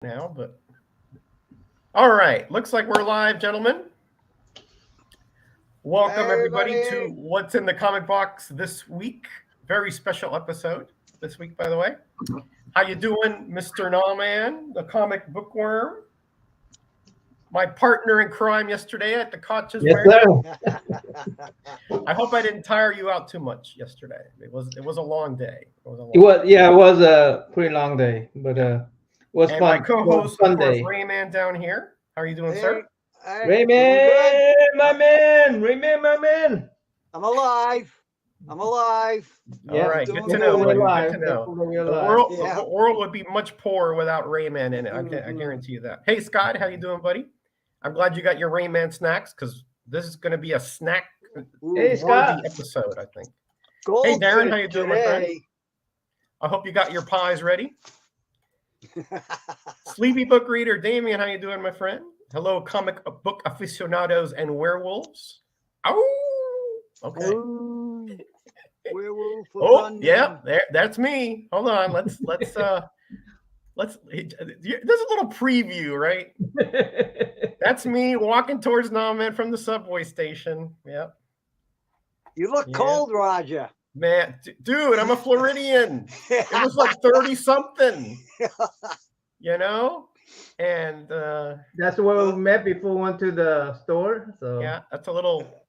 now, but all right. Looks like we're live, gentlemen. Welcome Hey, everybody to everybody. What's in the Comic Box this week. Very special episode this week, by the way. How you doing, Mr. NammaN, the comic bookworm? My partner in crime yesterday at the Koch's Yes, wedding. sir. I hope I didn't tire you out too much yesterday. It was a long day. It was a long It was yeah, it was a pretty long day, but it was And my fun. It was co-host, a of fun course, day. Rayman down here. How are you doing, Hey, sir? hey, doing good. Rayman, my man, Rayman, my man. I'm alive. I'm alive. All Yeah, right, good to Doing know, definitely good. buddy. Good to alive. know. Definitely The alive. world, Yeah. the world would be much poorer without Rayman in it. I Mhm. guarantee you that. Hey, Scott, how you doing, buddy? I'm glad you got your Rayman snacks because this is going to be a snack Hey, Ooh, worthy Scott. episode, I think. Hey, gold Darren, how fish you doing, my friend? today. I hope you got your pies ready. Sleepy book reader, Damien, how you doing, my friend? Hello, comic book aficionados and werewolves. Oh, okay. Ooh, werewolf of Oh, London. yeah, that's me. Hold on, let's there's a little preview, right? That's me walking towards NammaN from the subway station. Yep. You look Yeah. cold, Roger. Man, dude, I'm a Floridian. It was like 30 something, you know? And That's where we met before we went to the store. So yeah, that's a little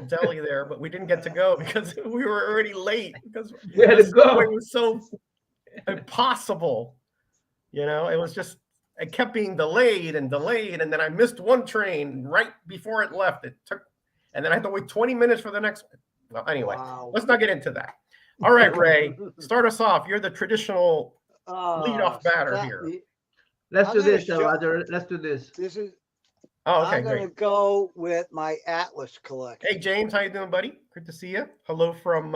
deli there, but we didn't get to go because we were already late because we had the to subway go. was so impossible. You know, it was just it kept being delayed, and then I missed one train right before it left. It took, and then I had to wait 20 minutes for the next one. Well, anyway, Wow. let's not get into that. All right, Ray, start us off. You're the traditional leadoff batter stop here. me. Let's I'm do gonna this, show- Roger. Let's do this. This is. Oh, okay, I'm gonna great. go with my Atlas collection. Hey, James, how you doing, buddy? Good to see you. Hello from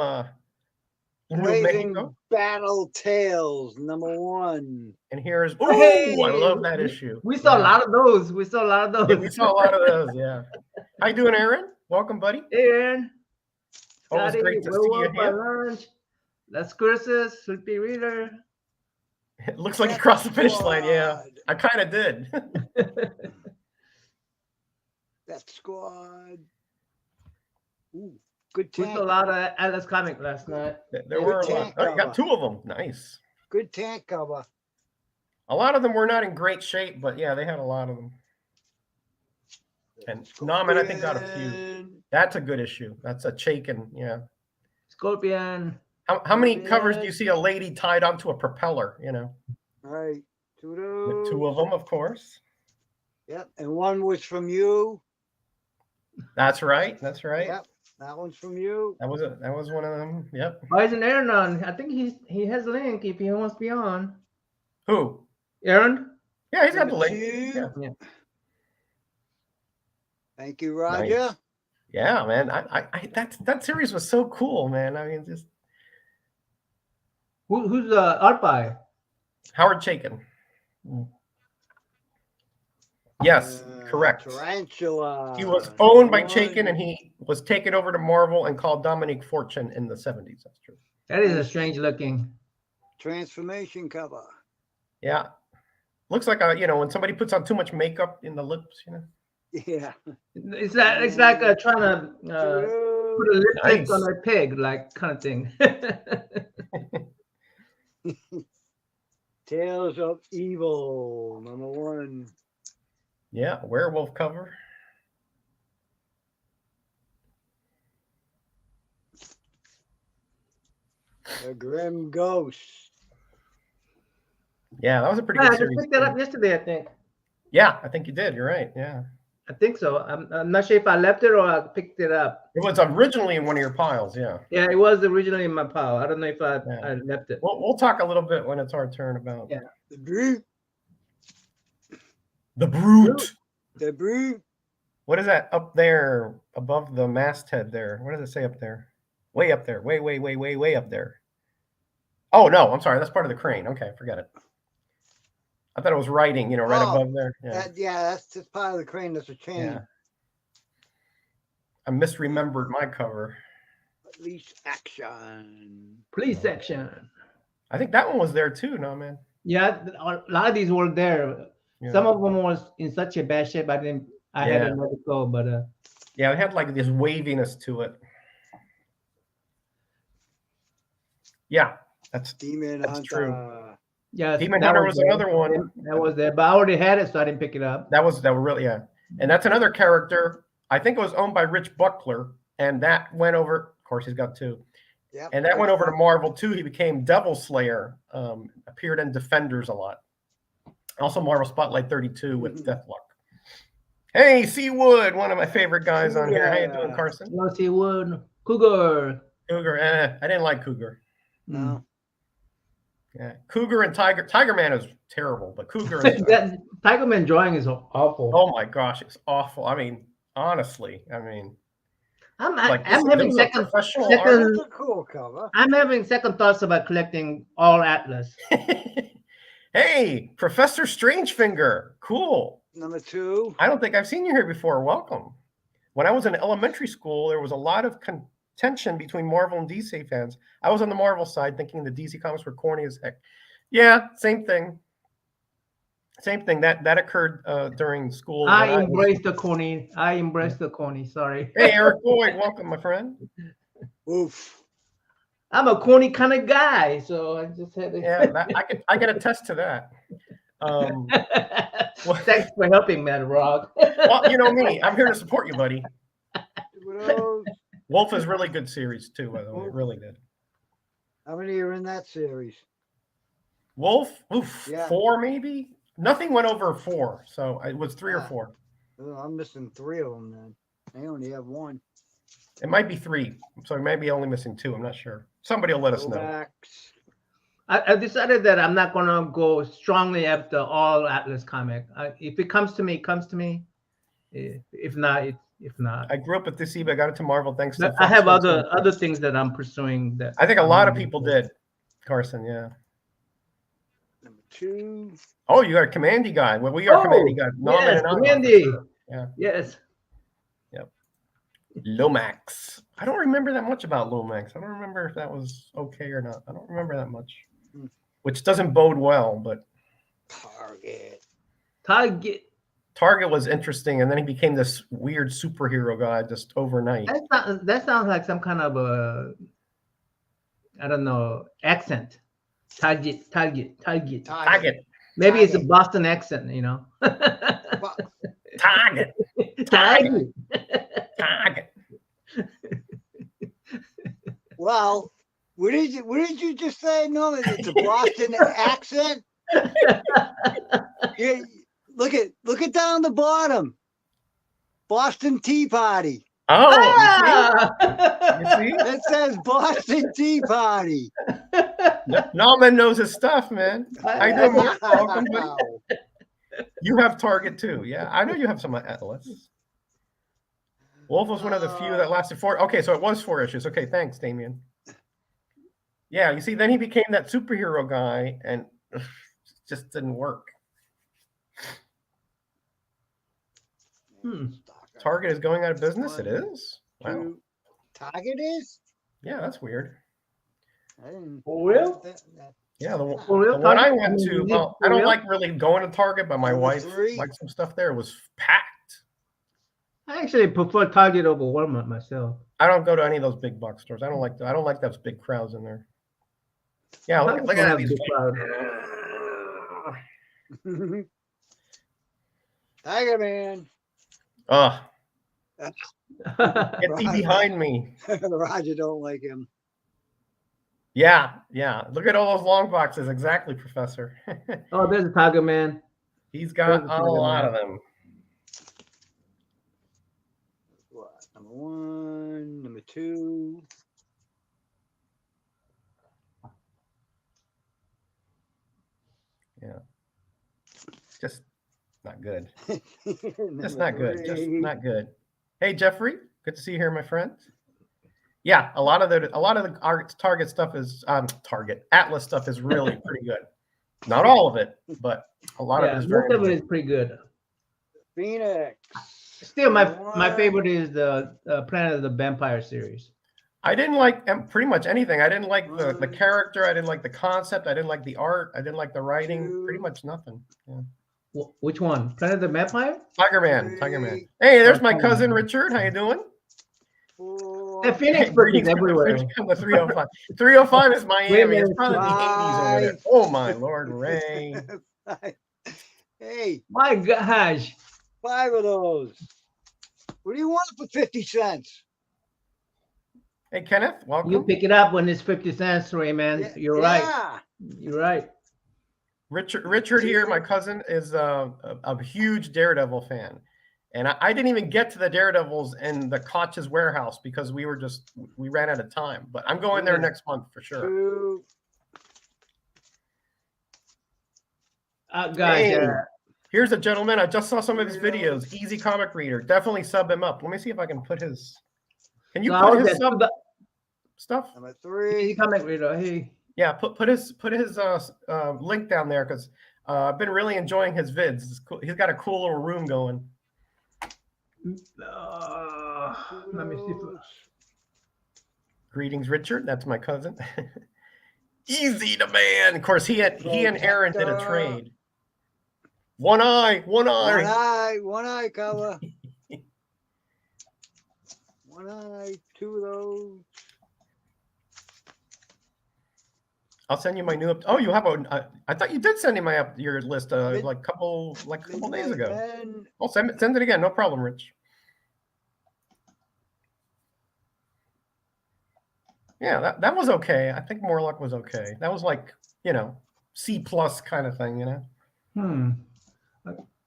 New Blazing Mexico. Battle Tales #1. And here's oh, Hey, I love that issue. We saw a Yeah. lot of those. We saw a lot of those. Yeah, we saw a lot of those. Yeah. How you doing, Aaron? Welcome, buddy. Hey, Aaron. Always Scotty, great to see you werewolf by here. lunch. Las Curses, Sleepy Reader. It looks like you Death crossed the finish line. Yeah, Squad. I kind of did. Death Squad. Ooh, good We saw a tank. lot of Atlas comic last night. There were a lot. tank Oh, you got cover. two of them. Nice. Good tank cover. A lot of them were not in great shape, but yeah, they had a lot of them. And NammaN, I think, got a few. Scorpion. That's a good issue. That's a Chaikin. Yeah. Scorpion. How many covers do you see a lady tied onto a propeller? You know, Right. Two of with two those. of them, of course. Yep. And one was from you. That's right. That's right. Yep. That one's from you. That was one of them. Yep. Why isn't Aaron on? I think he has a link if he wants to be on. Who? Aaron? Yeah, he's got the Number link. two. Yeah. Thank you, Roger. Nice. Yeah, man. I that series was so cool, man. I mean, just Who's the art by? Howard Chaykin. Yes, correct. Tarantula. He was owned by One. Chaykin, and he was taken over to Marvel and called Dominique Fortune in the 70s. That's true. That is a strange looking. Transformation cover. Yeah. Looks like when somebody puts on too much makeup in the lips, Yeah. It's like trying to put a lipstick Nice. on a pig, like kind of thing. Tales of Evil #1. Yeah, werewolf cover. The Grim Ghost. Yeah, that was a pretty I good just series. picked that up yesterday, I think. Yeah, I think you did. You're right. Yeah. I think so. I'm not sure if I left it or I picked it up. It was originally in one of your piles. Yeah. Yeah, it was originally in my pile. I don't know if I left it. We'll talk a little bit when it's our turn about Yeah. The Brute. the Brute. The Brute. What is that up there above the masthead there? What does it say up there? Way up there. Way up there. Oh, no. I'm sorry. That's part of the crane. Okay. Forget it. I thought it was writing, right Oh, above there. Yeah. That's just part of the crane. That's a chain. Yeah. I misremembered my cover. Police Action. Police section. I think that one was there too. No, man. Yeah, a lot of these were there. Yeah. Some of them was in such a bad shape. I didn't. I had Yeah. to let it go. But Yeah, it had like this waviness to it. Yeah, that's Demon Hunter. true. yeah, Demon that Hunter was there. another one. That was there, but I already had it, so I didn't pick it up. That was really, yeah. And that's another character. I think it was owned by Rich Buckler, and that went over. Of course, he's got two. Yep. And that went over to Marvel too. He became Devil Slayer. Appeared in Defenders a lot. Also, Marvel Spotlight 32 with Deathlock. Hey, Seawood, one of my favorite guys on here. How you doing, Carson? No, Seawood. Cougar. Cougar. I didn't like Cougar. No. Yeah, Cougar and Tiger. Tiger Man is terrible, but Cougar is. That Tiger Man drawing is awful. Oh my gosh, it's awful. I mean, honestly, I'm like having this is a second. professional That's a cool cover. I'm having second thoughts about collecting all Atlas. Hey, Professor Strangefinger, cool. Number 2. I don't think I've seen you here before. Welcome. When I was in elementary school, there was a lot of contention between Marvel and DC fans. I was on the Marvel side, thinking the DC comics were corny as heck. Yeah, same thing. Same thing. That occurred during school. I embrace the corny. I embrace the corny. Sorry. Hey, Eric Boyd, welcome, my friend. Oof. I'm a corny kind of guy, so I just had to. Yeah, I can attest to that. Thanks for helping, man, Rob. Well, you know me. I'm here to support you, buddy. How Wolf is really good series too, by the way. Really good. many are in that series? Wolf, oof, Yeah. 4 maybe. Nothing went over 4, so it was 3 or 4. Oh, I'm missing 3 of them then. I only have 1. It might be 3, so maybe only missing 2. I'm not sure. Somebody will let us know. Max. I decided that I'm not gonna go strongly after all Atlas comic. If it comes to me, it comes to me. If not, if not. I grew up with DC, but I got into Marvel thanks to. I have other things that I'm pursuing. That I think a lot of people did, Carson. Yeah. Number 2. Oh, you got a Commandy guy. Well, we are Commandy guy. Yes, and I are, Commandy. sure. Yeah. Yes. Yep. Lomax. I don't remember that much about Lomax. I don't remember if that was okay or not. I don't remember that much, which doesn't bode well. But Target was interesting, and then he became this weird superhero guy just overnight. That sounds like some kind of a, I don't know, accent. Target. Maybe it's a Boston accent, you know. Target. Well, what did you just say? No, it's a Boston accent. Yeah, look at down the bottom. Boston Tea Party. Oh, You see? It says Boston Tea Party. NammaN knows his stuff, man. How you doing, Mark? Welcome, buddy. You have Target too. Yeah, I know you have some Atlas. Wolf was one of the few that lasted 4. Okay, so it was 4 issues. Okay, thanks, Damien. Yeah, you see, then he became that superhero guy, and it just didn't work. Target is going out of business. It is. Wow. Target is? Yeah, that's weird. I didn't. For real? Yeah, the real, one I Target? went I to. mean, Well, for I don't real? like really going to Target, but my Number wife 3. liked some stuff there. It was packed. I actually prefer Target over Walmart myself. I don't go to any of those big box stores. I don't like those big crowds in there. Yeah, look at Target's all not these. a big crowd. Tiger Man. Get thee behind me. Roger don't like him. Yeah. Look at all those long boxes. Exactly, Professor. Oh, there's a Tiger Man. He's got a lot of them. What? Number 1, number 2. Yeah. Just not good. Just Number not good. 3. Just not good. Hey, Jeffrey. Good to see you here, my friend. Yeah, a lot of the Target stuff is Atlas stuff is really pretty good. Not all of it, but a lot of it is very most of it good. is pretty good. Phoenix. Still, my favorite is the Planet of the Vampire series. I didn't like pretty much anything. I didn't like the character. I didn't like the concept. I didn't like the art. I didn't like the writing. Pretty much nothing. Yeah. Which one? Planet of the Vampire? Tiger Man. Hey, there's my Tiger cousin Man. Richard. How you doing? The Phoenix Hey, Book greetings is from the everywhere. French from the 305. 305 is Miami. It's Greyman probably the is 80s over there. Oh my Lord, Ray. Hey, My gosh. 5 of those. What do you want for 50 cents? Hey, Kenneth, welcome. You pick it up when it's 50 cents, Rayman. You're right. Yeah. You're right. Richard here, my cousin, is a huge Daredevil fan. And I didn't even get to the Daredevils in the Koch's warehouse because we ran out of time. But I'm going there next month for sure. 2. Guys, Hey, here's a gentleman. I just saw some of his videos. Easy comic reader. Definitely sub him up. Let me see if I can put his. Can you put his sub stuff? Number Easy 3. comic reader. Hey. Yeah, put his link down there because I've been really enjoying his vids. It's cool. He's got a cool little room going. Let me see. Greetings, Richard. That's my cousin. Easy to man. Of course, he and Aaron did a trade. One eye. One eye cover. One eye, 2 of those. I'll send you my new. Oh, you have a. I thought you did send me your list like a couple days ago. I'll send it again. No problem, Rich. Yeah, that was okay. I think Morlock was okay. That was like, C+ kind of thing,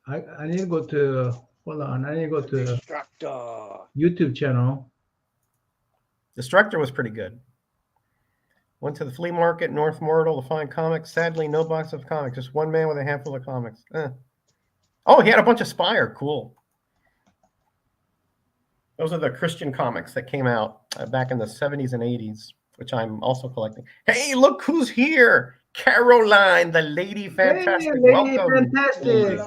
I need to go to. Hold on. I need to go to Destructor. YouTube channel. Destructor was pretty good. Went to the flea market, North Myrtle, to find comics. Sadly, no box of comics. Just one man with a handful of comics. Oh, he had a bunch of Spire. Cool. Those are the Christian comics that came out back in the 70s and 80s, which I'm also collecting. Hey, look who's here. Caroline, the Lady Fantastic. Hey, Lady Welcome. Fantastic.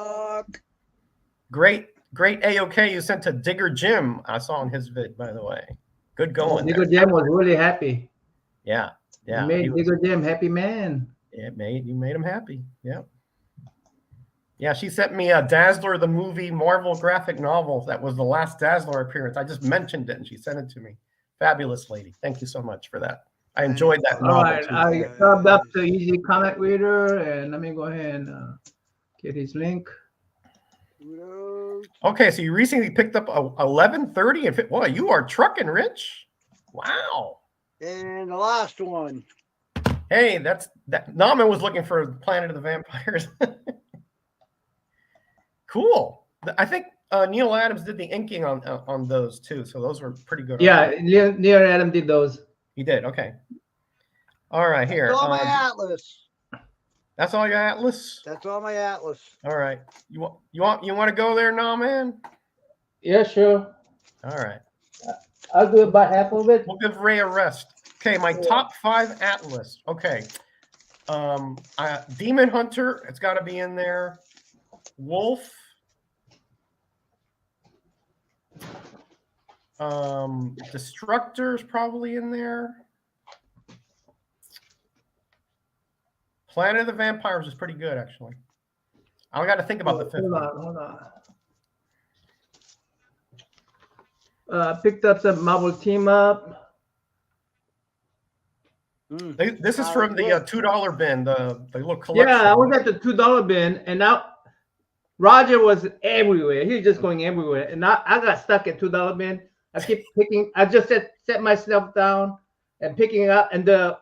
Great AOK you sent to Digger Jim. I saw in his vid, by the way. Good going. Digger Jim was really happy. Yeah. You made Digger Jim happy man. You made him happy. Yeah. Yeah, she sent me a Dazzler the movie Marvel graphic novel. That was the last Dazzler appearance. I just mentioned it and she sent it to me. Fabulous lady. Thank you so much for that. I enjoyed that novel. All right, I subbed up to Easy Comic Reader, and let me go ahead and get his link. Okay, so you recently picked up 1130 and boy, you are trucking, Rich. Wow. And the last one. Hey, that NammaN was looking for Planet of the Vampires. Cool. I think Neil Adams did the inking on those too, so those were pretty good. Yeah, Neil Adams did those. He did. Okay. All right, here. That's all my Atlas. That's all your Atlas. That's all my Atlas. All right. You want to go there, NammaN? Yeah, sure. All right. I'll do about half of it. We'll give Ray a rest. Okay, my top 5 Atlas. Okay. Demon Hunter, it's got to be in there. Wolf. Destructor's probably in there. Planet of the Vampires is pretty good, actually. I got to think about the 5th one. Hold on. Picked up some Marvel Team Up. This is from the $2 bin, the little collection. Yeah, I was at the $2 bin, and now Roger was everywhere. He was just going everywhere, and I got stuck at $2 bin. I keep picking. I just set myself down and picking it up, and the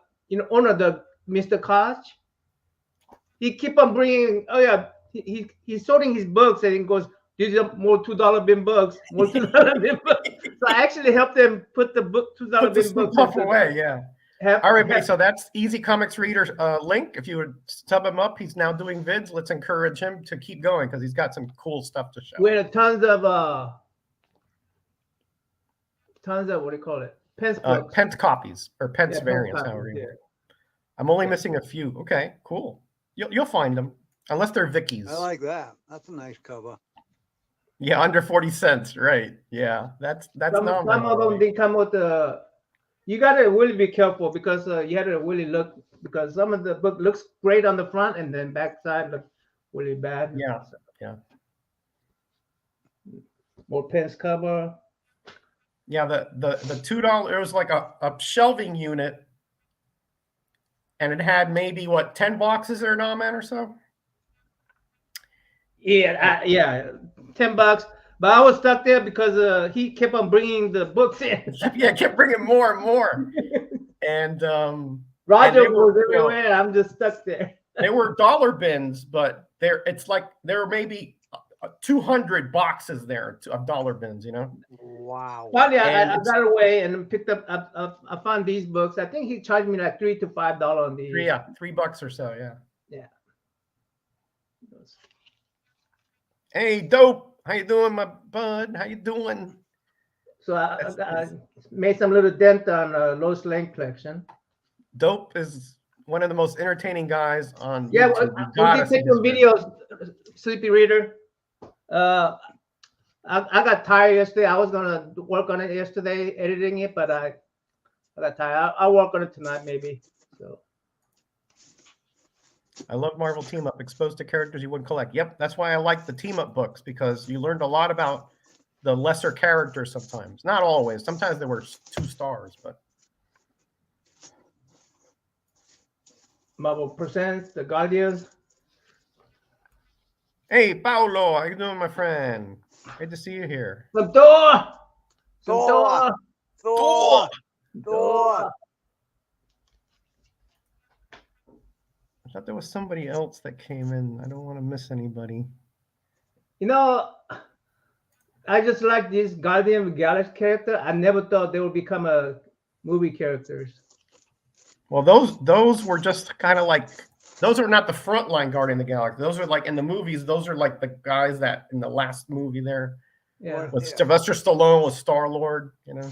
owner, the Mr. Koch, he keep on bringing. Oh yeah, he's sorting his books, and he goes, "These are more $2 bin books, more $2 bin books." So I actually helped them put the $2 bin books away. Yeah. All right, buddy. So that's Easy Comics Reader's link. If you would sub him up, he's now doing vids. Let's encourage him to keep going because he's got some cool stuff to show. We have tons of what do you call it? Pence copies or Pence variants. I'm only missing a few. Okay, cool. You'll find them unless they're Vicky's. I like that. That's a nice cover. Yeah, under 40 cents. Right. Yeah, that's some of them. They come with the You gotta really be careful because you had to really look because some of the book looks great on the front and then backside look really bad. Yeah, yeah. More pens cover. Yeah, the $2, it was like a shelving unit, and it had maybe what 10 boxes there, NammaN, or so. Yeah, yeah, $10. But I was stuck there because he kept on bringing the books in. Yeah, kept bringing more and more, and Roger they were, was everywhere. I'm just stuck there. they were dollar bins, but it's like there were maybe 200 boxes there of dollar bins, you know. Wow. Finally, I And got away and picked up. I found these books. I think he charged me like $3 to $5 on these. yeah, $3 or so. Yeah. Yeah. Hey, Dope, how you doing, my bud? How you doing? So I made some little dent on Lois Lane collection. Dope is one of the most entertaining guys on Yeah, YouTube. when we take some videos, Sleepy Reader. I got tired yesterday. I was gonna work on it yesterday, editing it, but I got tired. I'll work on it tonight, maybe. So I love Marvel Team Up, exposed to characters you wouldn't collect. Yep, that's why I like the Team Up books, because you learned a lot about the lesser characters sometimes. Not always. Sometimes they were 2 stars, but Marvel Presents The Guardians. hey, Paolo, how you doing, my friend? Great to see you here. Some Thor. Thor. Thor. Thor. I thought there was somebody else that came in. I don't want to miss anybody. You know, I just like this Guardian of the Galaxy character. I never thought they would become a movie characters. Well, those were just kind of like, those are not the frontline Guardian of the Galaxy. Those are like in the movies. Those are like the guys that in the last movie there, Yeah. with Sylvester Stallone with Star-Lord. You know.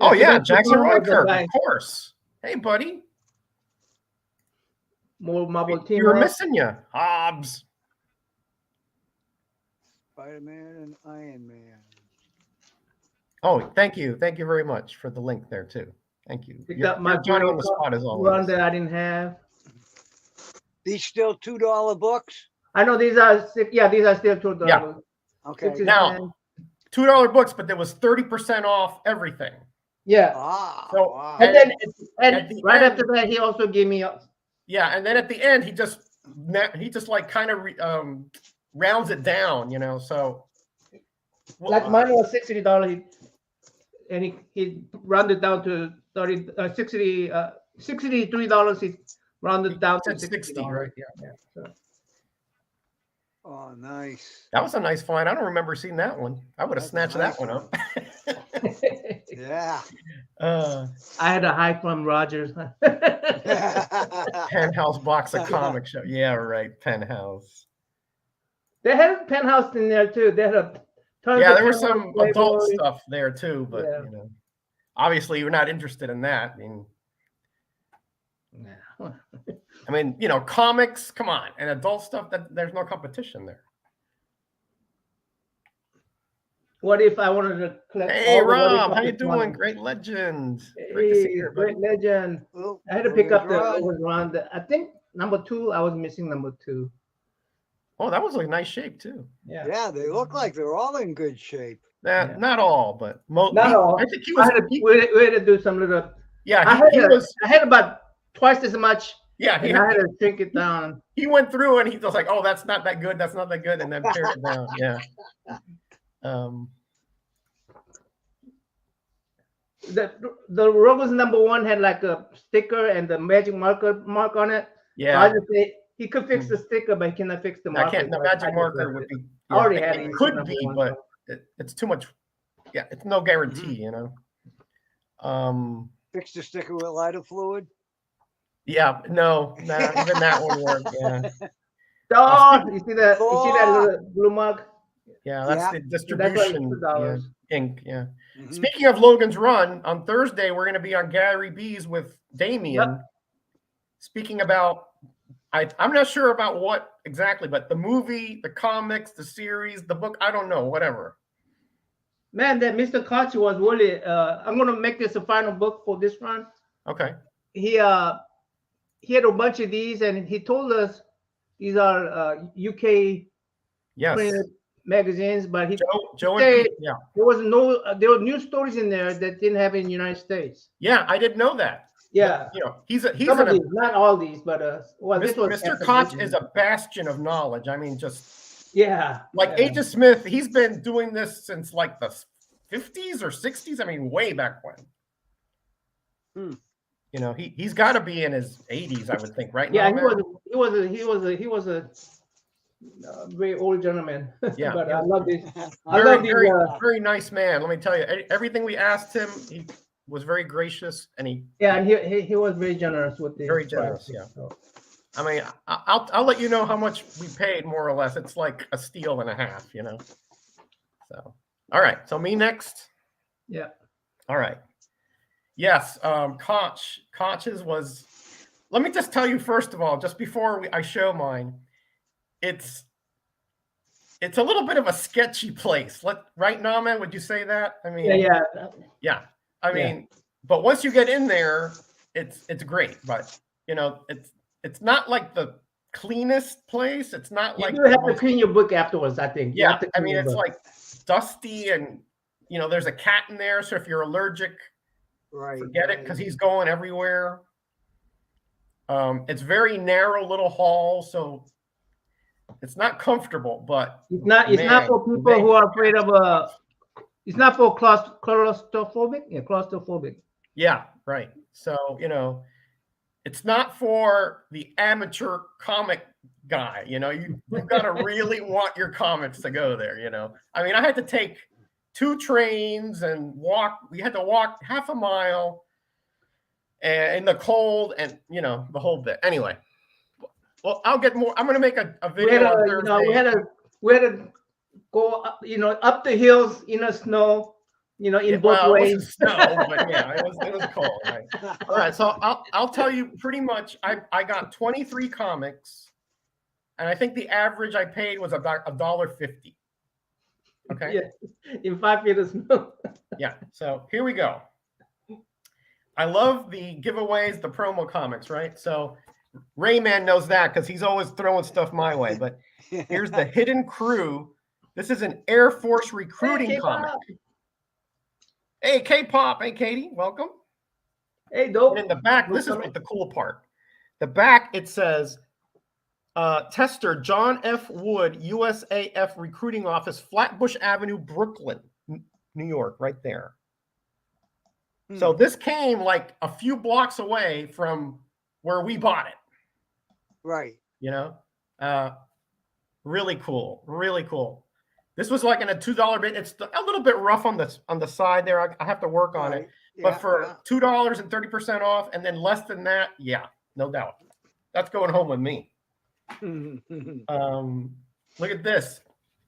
Oh yeah, Jackson Roykirk, of course. Hey, buddy. More Marvel Team You were Up. missing you, Hobbs. Spider-Man and Iron Man. Oh, thank you very much for the link there too. Thank you. Picked up my Johnny on the Bruno spot as run always. that I didn't have. These still $2 books? I know these are these are still $2. Yeah. Okay. Now, $2 books, but there was 30% off everything. Yeah. Ah, So- wow. And then at the right end- after that, he also gave me Yeah, and then at the end, he just like kind of rounds it down, you know. So like mine was $60, and he rounded down to $63. He rounded down to said 60, right? Yeah. So. Oh, nice. That was a nice find. I don't remember seeing that one. I would have That's a snatched nice that one up. Yeah. I had a high from Rogers. Penthouse box of comic show. Yeah, right. Penthouse. They had a Penthouse in there too. They had a tons Yeah, of there was Penthouse some adult Playboy. stuff there too, but Yeah. you know, obviously you're not interested in that. I mean, you know, comics. Come on, and adult stuff. That there's no competition there. What if I wanted to collect? Hey, all the What If Rob, how you comics doing? one? Great legend. Great to see you, Hey, great buddy. legend. Oh, I had to pick up the Logan's Run. round. I think number 2. I was missing number 2. Oh, that was a nice shape too. Yeah. Yeah, they look like they're all in good shape. Yeah. Not all, but most. Not all. I think he I was. had to, we had to do some little. Yeah, I he was. had about twice as much, Yeah, and I had to shrink it down. he went through and he was like, "Oh, that's not that good. That's not that good," and then pared it down. Yeah. The Rogan's number 1 had like a sticker and the magic mark on it. So I Yeah. just say he could fix the sticker, but he cannot fix the marker. I can't. The so I magic just marker left would it. be. I already Yeah, had it it. could Number be, 1, but so. it's too much. Yeah, it's no guarantee, you know. Fix the sticker with lighter fluid. Yeah, no, even that one worked. Yeah, Oh, you see that? You see that Thor! little blue mug? yeah, that's Yeah. the That's why it's distribution. Yeah, $2. ink. Yeah. Mhm. Speaking of Logan's Run, on Thursday we're going to be on Gary B's with Damien. Yep. Speaking about, I'm not sure about what exactly, but the movie, the comics, the series, the book, I don't know, whatever. man, that Mr. Koch was really. I'm gonna make this a final book for this run. Okay. He had a bunch of these, and he told us these are UK Yes. printed magazines, but he Joe said and Pete, yeah. there was no there were news stories in there that didn't have in the United States. Yeah, I didn't know that. Yeah, But, you know, he's some of these, not all these, but well, this was Mr. Koch is a bastion of knowledge. I mean, just like yeah. Agent Smith, he's been doing this since like the 50s or 60s. I mean, way back when. You know, he's got to be in his 80s, I would think, right? Yeah, now, he was a very old gentleman. Yeah, but yeah. I love this. Very nice man. Let me tell you, everything we asked him, he was very gracious, and he was very generous with the very generous. price, Yeah. so. I mean, I'll let you know how much we paid, more or less. It's like a steal and a half, you know. So, all right. So me next. Yeah. All right. Yes. Koch's was. Let me just tell you first of all, just before I show mine, it's a little bit of a sketchy place. Right, NammaN, would you say that? I mean, yeah. I mean, but once you get in there, it's great. But you know, it's not like the cleanest place. It's not like you have to clean your book afterwards, I think. Yeah, I mean, it's like dusty, and you know, there's a cat in there. So if you're allergic, forget it, because he's going everywhere. It's very narrow little hall, so it's not comfortable. But it's not for people who are afraid of it's not for claustrophobic. Yeah, claustrophobic. Yeah, right. So you know, it's not for the amateur comic guy. You know, you've got to really want your comics to go there. You know, I mean, I had to take 2 trains and walk. We had to walk half a mile, and in the cold, and you know, the whole bit. Anyway, well, I'll get more. I'm going to make a video on Thursday. We had to go up, up the hills in the snow, in both ways. It wasn't snow, but yeah, it was cold. Right? All right, so I'll tell you pretty much. I got 23 comics, and I think the average I paid was about $1.50. Okay. Yeah, in 5 feet of snow. Yeah. So here we go. I love the giveaways, the promo comics, right? So Greyman knows that because he's always throwing stuff my way. But here's the Hidden Crew. This is an Air Force recruiting comic. Hey, K-Pop. Hey, Katie. Welcome. Hey, dope. And in the back, this is the cool part. The back, it says, Tester John F. Wood, USAF Recruiting Office, Flatbush Avenue, Brooklyn, New York, right there. So this came like a few blocks away from where we bought it. Right. You know, really cool. Really cool. This was like in a $2 bit. It's a little bit rough on the side there. I have to work on it. But for $2 and 30% off, and then less than that, yeah, no doubt. That's going home with me. Look at this.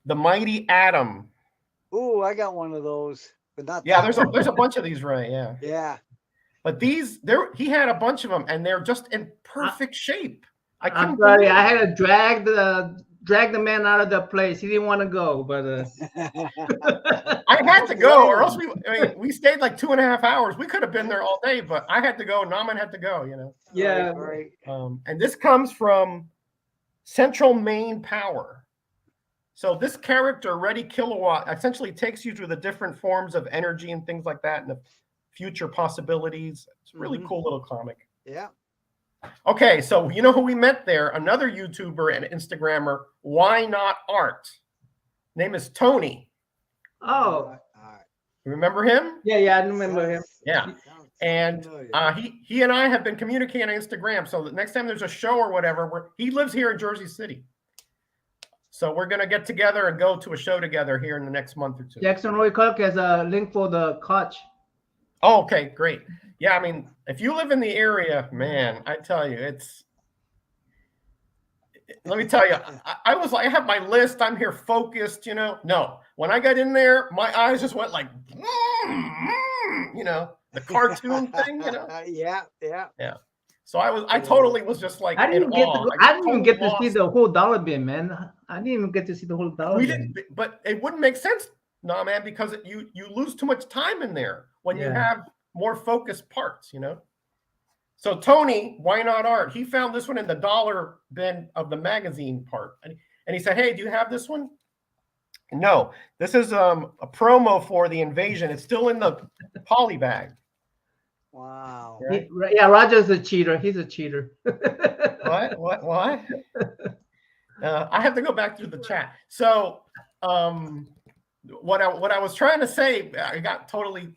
The Mighty Atom. Ooh, I got one of those. But not there's a bunch of these, right? Yeah. Yeah. But these, he had a bunch of them, and they're just in perfect shape. I'm sorry, I had to drag the man out of the place. He didn't want to go, but I had to go, or else we stayed like 2.5 hours. We could have been there all day, but I had to go. NammaN had to go. You know. Yeah. Right. And this comes from Central Maine Power. So this character, Ready Kilowatt, essentially takes you through the different forms of energy and things like that, and the future possibilities. It's a really cool little comic. Yeah. Okay, so you know who we met there? Another YouTuber and Instagrammer, Why Not Art. Name is Tony. Oh. You remember him? Yeah, I remember him. Yeah. And he and I have been communicating on Instagram. So the next time there's a show or whatever, he lives here in Jersey City. So we're going to get together and go to a show together here in the next month or two. Jackson Roy Koch has a link for the Koch. Oh, okay, great. Yeah, I mean, if you live in the area, man, I tell you, let me tell you, I have my list. I'm here focused, you know. No, when I got in there, my eyes just went like, you know, the cartoon thing, you know. Yeah. So I totally was just like, I didn't even get to see the whole dollar bin, man. I didn't even get to see the whole dollar bin. But it wouldn't make sense. NammaN, because you lose too much time in there when you have more focused parts, you know. So Tony, Why Not Art, he found this one in the dollar bin of the magazine part, and he said, "Hey, do you have this one?" No, this is a promo for the Invasion. It's still in the poly bag. Wow. Right? Yeah, Roger's a cheater. He's a cheater. What? I have to go back through the chat. So, what I was trying to say, I got totally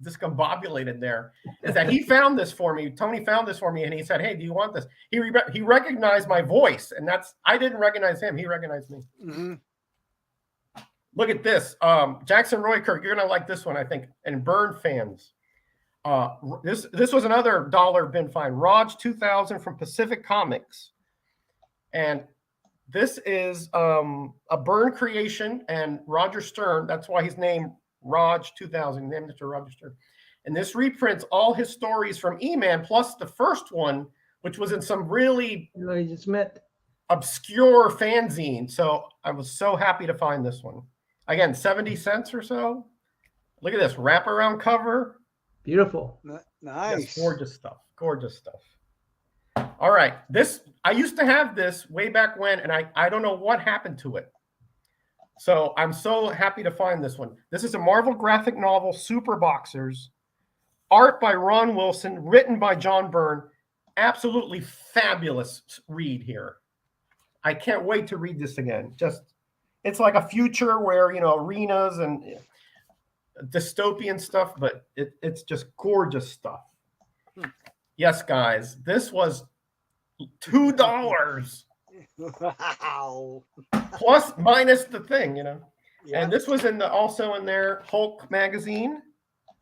discombobulated there, is that he found this for me. Tony found this for me, and he said, "Hey, do you want this?" He recognized my voice, and I didn't recognize him. He recognized me. Mm-hmm. Look at this. Jackson Roykirk, you're gonna like this one, I think. And Burn fans. This was another dollar bin find. Raj 2000 from Pacific Comics. And this is a Burn creation, and Roger Stern, that's why he's named Raj 2000, named Mr. Roger Stern. And this reprints all his stories from E-Man, plus the first one, which was in some really obscure fanzine. So I was so happy to find this one. Again, 70 cents or so. Look at this wraparound cover. Beautiful. Nice. Yes, gorgeous stuff. Gorgeous stuff. All right. I used to have this way back when, and I don't know what happened to it. So I'm so happy to find this one. This is a Marvel graphic novel, Super Boxers. Art by Ron Wilson, written by John Byrne. Absolutely fabulous read here. I can't wait to read this again. It's like a future where, you know, arenas and dystopian stuff, but it's just gorgeous stuff. Yes, guys, this was $2 Wow. plus minus the thing, you know. Yeah. And this was also in their Hulk magazine,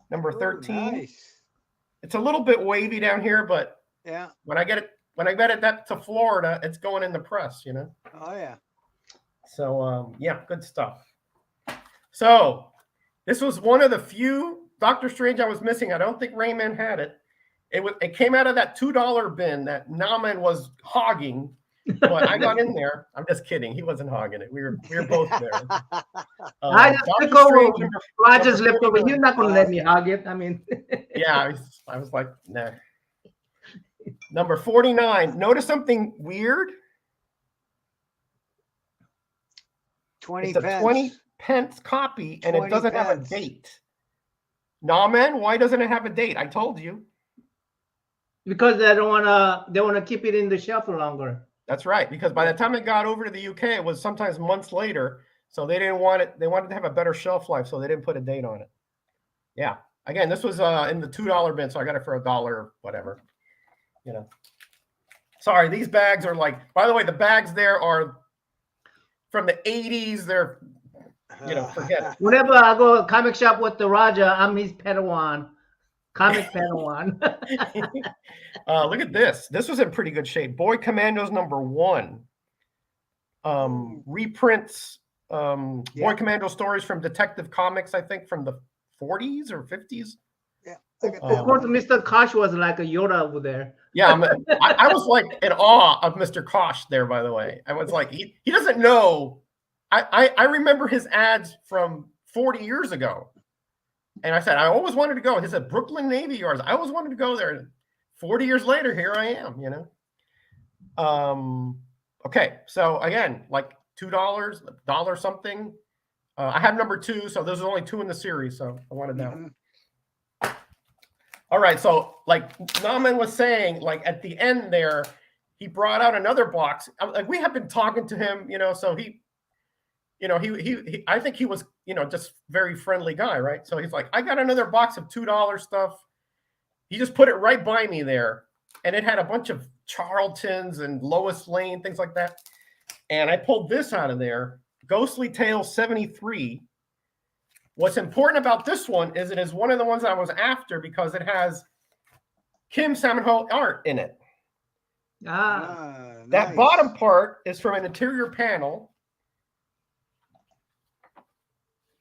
number 13. Nice. It's a little bit wavy down here, but Yeah. when I get it that to Florida, it's going in the press, you know. Oh yeah. So yeah, good stuff. So this was one of the few Doctor Strange I was missing. I don't think Greyman had it. It came out of that $2 bin that NammaN was hogging, but I got in there. I'm just kidding. He wasn't hogging it. We were both there. I just took over Roger's leftover. You're not going to let me hog it. I mean, yeah, I was like, nah. Number 49. Notice something weird? 20 It's a pence. 20 pence copy, and it 20 doesn't have a pence. date. NammaN, why doesn't it have a date? I told you. because they want to keep it in the shelf longer. That's right, because by the time it got over to the UK, it was sometimes months later. So they didn't want it. They wanted to have a better shelf life, so they didn't put a date on it. Yeah. Again, this was in the $2 bin, so I got it for $1, whatever. You know. Sorry, these bags are like. By the way, the bags there are from the 80s. They're, you know, forget it. Whenever I go to a comic shop with the Roger, I'm his Padawan. Comic Padawan. Look at this. This was in pretty good shape. Boy Commandos #1. Reprints. Boy Commando stories from Detective Comics, I think from the 40s or 50s. Yeah. Of course, Mr. Koch was like a Yoda over there. Yeah, I was like in awe of Mr. Koch there, by the way. I was like, he doesn't know. I remember his ads from 40 years ago. And I said, I always wanted to go. He said, Brooklyn Navy Yards. I always wanted to go there. And 40 years later, here I am, you know. Okay, so again, like $2, $1 something. I have #2, so there's only 2 in the series, so I wanted that one. All right, so like NammaN was saying, like at the end there, he brought out another box. Like we have been talking to him, you know, so he, you know, he I think he was, you know, just very friendly guy, right? So he's like, I got another box of $2 stuff. He just put it right by me there, and it had a bunch of Charltons and Lois Lane, things like that. And I pulled this out of there, Ghostly Tales 73. What's important about this one is it is one of the ones I was after because it has Kim Samanho art in it. That Nice. bottom part is from an interior panel.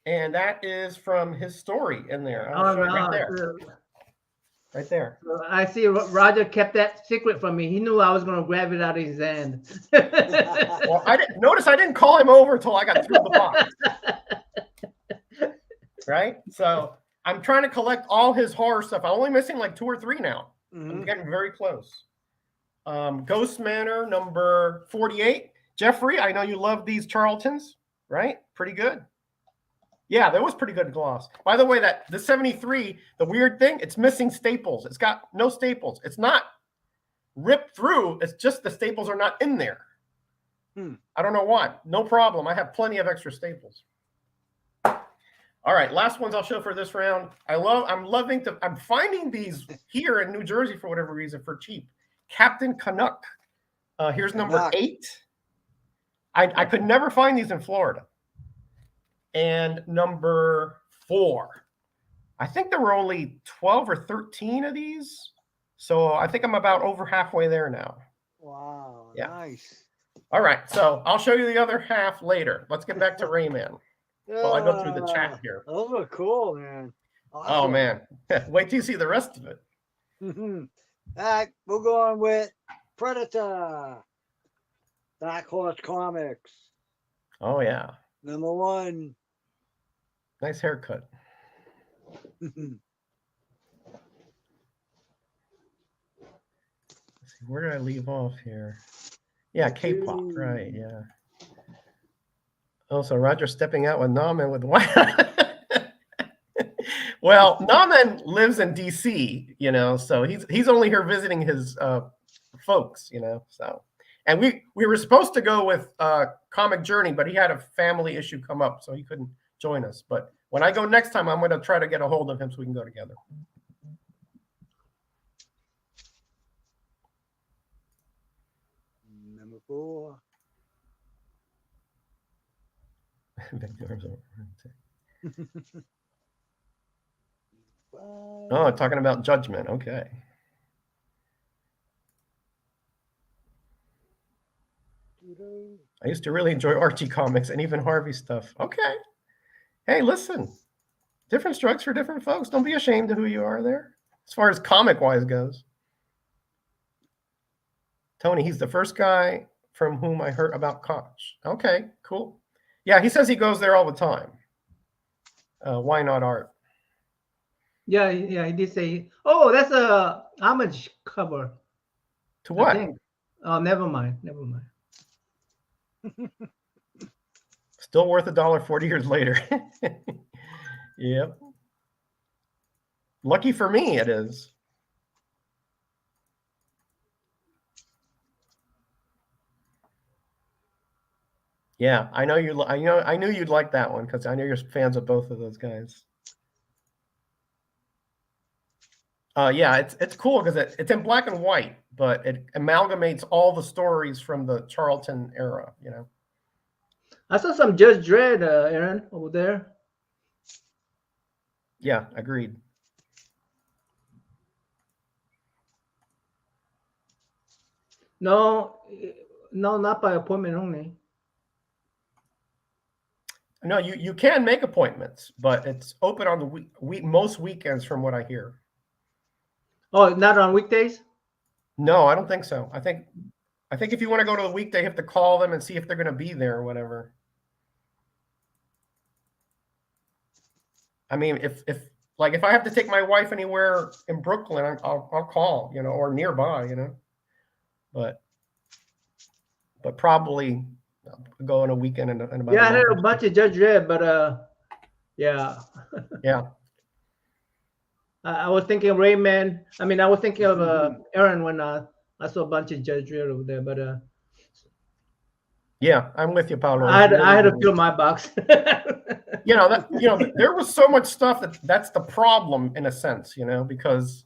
And that is from his story in there. I'll show you right there. Right there. I see Roger kept that secret from me. He knew I was going to grab it out of his hand. Well, I didn't call him over until I got through the box. right? So I'm trying to collect all his horror stuff. I'm only missing like 2 or 3 now. I'm getting very close. Ghost Manor number 48. Jeffrey, I know you love these Charltons, right? Pretty good. Yeah, that was pretty good gloss. By the way, the 73, the weird thing, it's missing staples. It's got no staples. It's not ripped through. It's just the staples are not in there. I don't know why. No problem. I have plenty of extra staples. All right, last ones I'll show for this round. I'm finding these here in New Jersey for whatever reason for cheap. Captain Canuck. Here's number 8. I could never find these in Florida. And number 4. I think there were only 12 or 13 of these. So I think I'm about over halfway there now. Wow, yeah. Nice. All right, so I'll show you the other half later. Let's get back to Rayman. Well, I go through the chat here. Those are cool, man. Awesome. Oh, man. Wait till you see the rest of it. All right, we're going with Predator. Dark Horse Comics. Oh, yeah. Number 1. Nice haircut. Let's see, where did I leave off here? Yeah, K-pop, right, yeah. Also, Roger stepping out with NammaN with white. Well, NammaN lives in DC, so he's only here visiting his folks, so. And we were supposed to go with Comic Journey, but he had a family issue come up, so he couldn't join us. But when I go next time, I'm going to try to get a hold of him so we can go together. Number 4. Oh, talking about Judgment. Okay. I used to really enjoy Archie comics and even Harvey stuff. Okay. Hey, listen. Different strokes for different folks. Don't be ashamed of who you are there. As far as comic-wise goes. Tony, he's the first guy from whom I heard about Koch. Okay, cool. Yeah, he says he goes there all the time. Why not art? Yeah, he did say. Oh, that's a homage cover. To what? Oh, never mind. Still worth $1 40 years later. Yep. Lucky for me, it is. Yeah, I know you. I knew you'd like that one because I know you're fans of both of those guys. Yeah, it's cool because it's in black and white, but it amalgamates all the stories from the Charlton era. I saw some Judge Dredd, Aaron, over there. Yeah, agreed. No, not by appointment only. No, you can make appointments, but it's open on the most weekends, from what I hear. Oh, not on weekdays? No, I don't think so. I think if you want to go to the weekday, you have to call them and see if they're going to be there or whatever. I mean, if I have to take my wife anywhere in Brooklyn, I'll call, or nearby, But probably go on a weekend and about. Yeah, I had a bunch of Judge Dredd, but yeah. Yeah. I was thinking of Rayman. I mean, I was thinking of Aaron when I saw a bunch of Judge Dredd over there, but yeah, I'm with you, Paulo. I had to fill my box. There was so much stuff that's the problem in a sense, because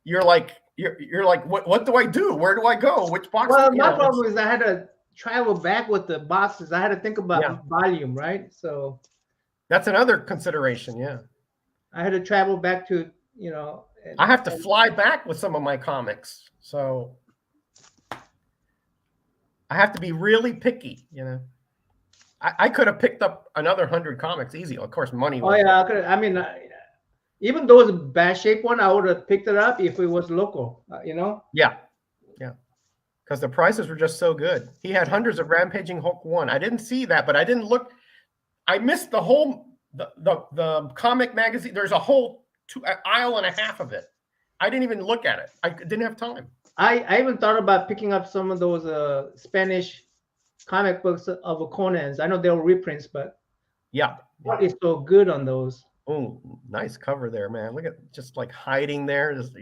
you're like, what do I do? Where do I go? Which box? Well, my problem is I had to travel back with the boxes. I had to think about volume, right? So that's another consideration. Yeah. I had to travel back to, I have to fly back with some of my comics. So I have to be really picky, I could have picked up another 100 comics easy. Of course, money. Oh, yeah. I could. I mean, even though it's a bad shape one, I would have picked it up if it was local, Yeah. Yeah. Because the prices were just so good. He had hundreds of Rampaging Hulk 1. I didn't see that, but I didn't look. I missed the whole the comic magazine. There's a whole aisle and a half of it. I didn't even look at it. I didn't have time. I even thought about picking up some of those Spanish comic books of Conan's. I know they were reprints, but Yeah. what is so good on those? Oh, nice cover there, man. Look at just like hiding there. Just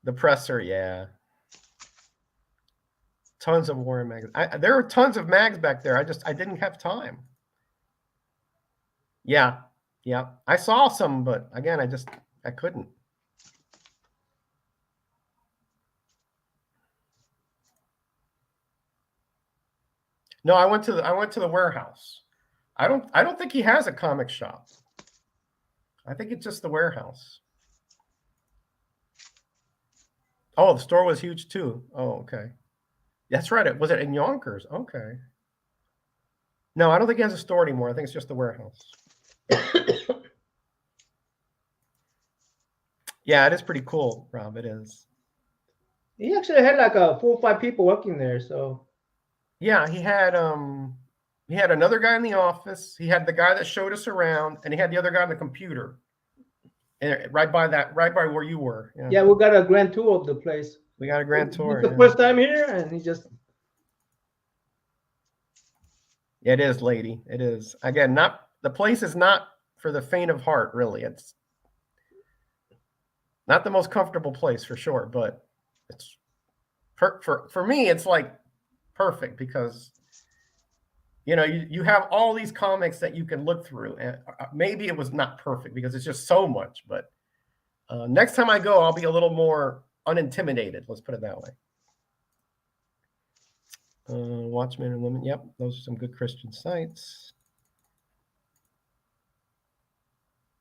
the presser, yeah. Tons of Warren mags. There are tons of mags back there. I didn't have time. Yeah, yeah. I saw some, but again, I couldn't. No, I went to the warehouse. I don't think he has a comic shop. I think it's just the warehouse. Oh, the store was huge too. Oh, okay. That's right. Was it in Yonkers? Okay. No, I don't think he has a store anymore. I think it's just the warehouse. Yeah, it is pretty cool, Rob. It is. He actually had like 4 or 5 people working there. So yeah, he had another guy in the office. He had the guy that showed us around, and he had the other guy on the computer. And right by where you were. Yeah, we got a grand tour of the place. We got a grand tour. It's the first time here, and he just. It is, lady. It is. Again, the place is not for the faint of heart, really. It's not the most comfortable place for sure, but it's for me, it's like perfect because you have all these comics that you can look through, and maybe it was not perfect because it's just so much, but next time I go, I'll be a little more unintimidated. Let's put it that way. Watchmen and Women. Yep, those are some good Christian sites.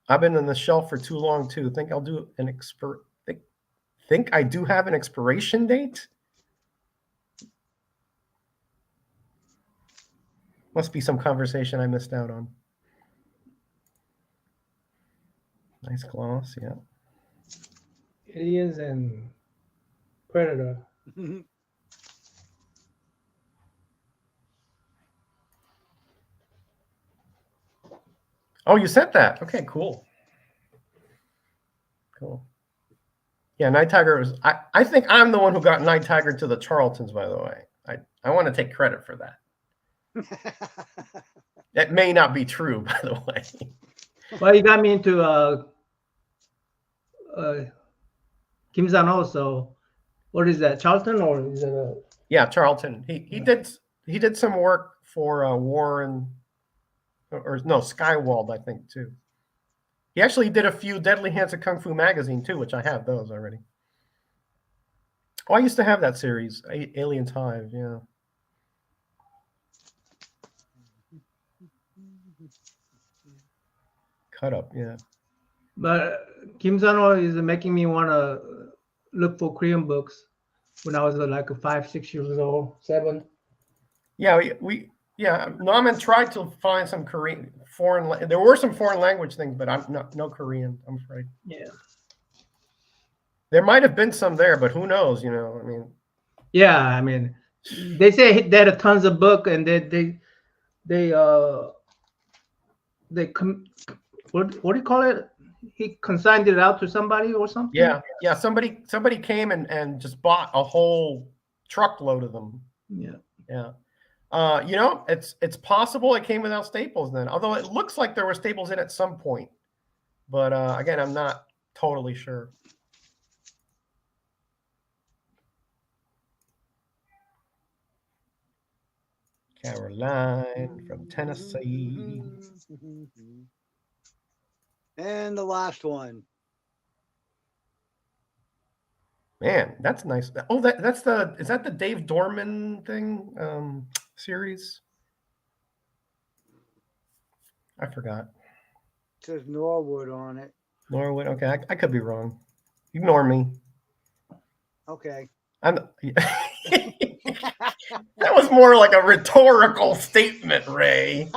I've been on the shelf for too long too. Think I'll do an think I do have an expiration date? Must be some conversation I missed out on. Nice gloss, yeah. Aliens and Predator. Oh, you sent that. Okay, cool. Cool. Yeah, Night Tiger was. I think I'm the one who got Night Tiger to the Charltons, by the way. I want to take credit for that. That may not be true, by the way. Well, you got me into Kim Zano. So, what is that? Charlton or is it a? Yeah, Charlton. He did some work for Warren, or no, Skywald, I think too. He actually did a few Deadly Hands of Kung Fu magazine too, which I have those already. Oh, I used to have that series, Alien's Hive. Yeah. Cut up, yeah. But Kim Zano is making me want to look for Korean books when I was like 5, 6 years old, 7. Yeah, NammaN tried to find some Korean foreign. There were some foreign language things, but I'm no Korean. I'm afraid. Yeah. There might have been some there, but who knows? I mean. Yeah, I mean, they say there are tons of books, and what do you call it? He consigned it out to somebody or something. Yeah. Somebody came and just bought a whole truckload of them. Yeah. It's possible it came without staples then, although it looks like there were staples in at some point. But again, I'm not totally sure. Caroline from Tennessee. And the last one. Man, that's nice. Oh, is that the Dave Dorman thing series? I forgot. It says Norwood on it. Norwood. Okay, I could be wrong. Ignore me. Okay. That was more like a rhetorical statement, Ray.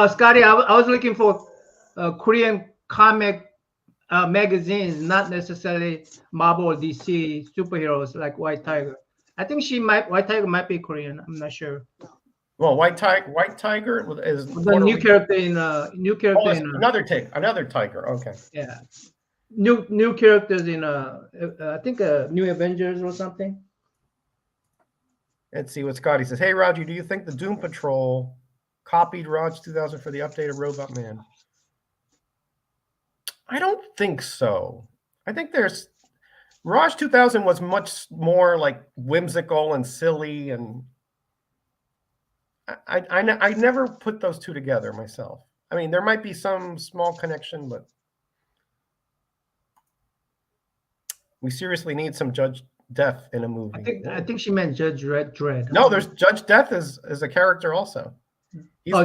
Scotty, I was looking for Korean comic magazines, not necessarily Marvel or DC superheroes like White Tiger. I think White Tiger might be Korean. I'm not sure. Well, White Tiger is The Puerto new Rican. character in Oh, it's another tiger. Okay. yeah, new characters in I think New Avengers or something. Let's see what Scotty says. Hey, Roger, do you think the Doom Patrol copied Raj 2000 for the updated Robot Man? I don't think so. I think Raj 2000 was much more like whimsical and silly, and I never put those two together myself. I mean, there might be some small connection, but we seriously need some Judge Death in a movie. I think she meant Judge Dredd. No, there's Judge Death is a character also. He's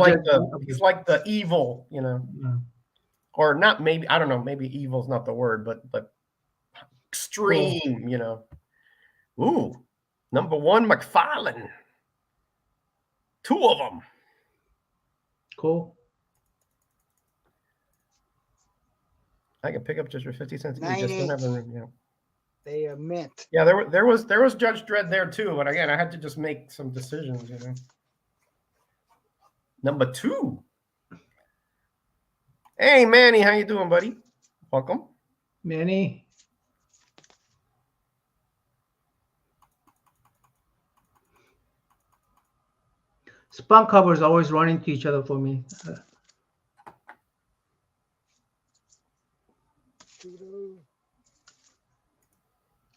he's like the evil, you know. Yeah. Or not, maybe, I don't know, maybe evil's not the word, but extreme, cool. You know. Ooh, #1 McFarlane. 2 of them. Cool. I can pick up just for 50 cents. You just don't have the room. Yeah. They are mint. Yeah, there was Judge Dredd there too, but again, I had to just make some decisions, you know. #2. Hey, Manny, how you doing, buddy? Welcome. Manny. Spunk covers always run into each other for me.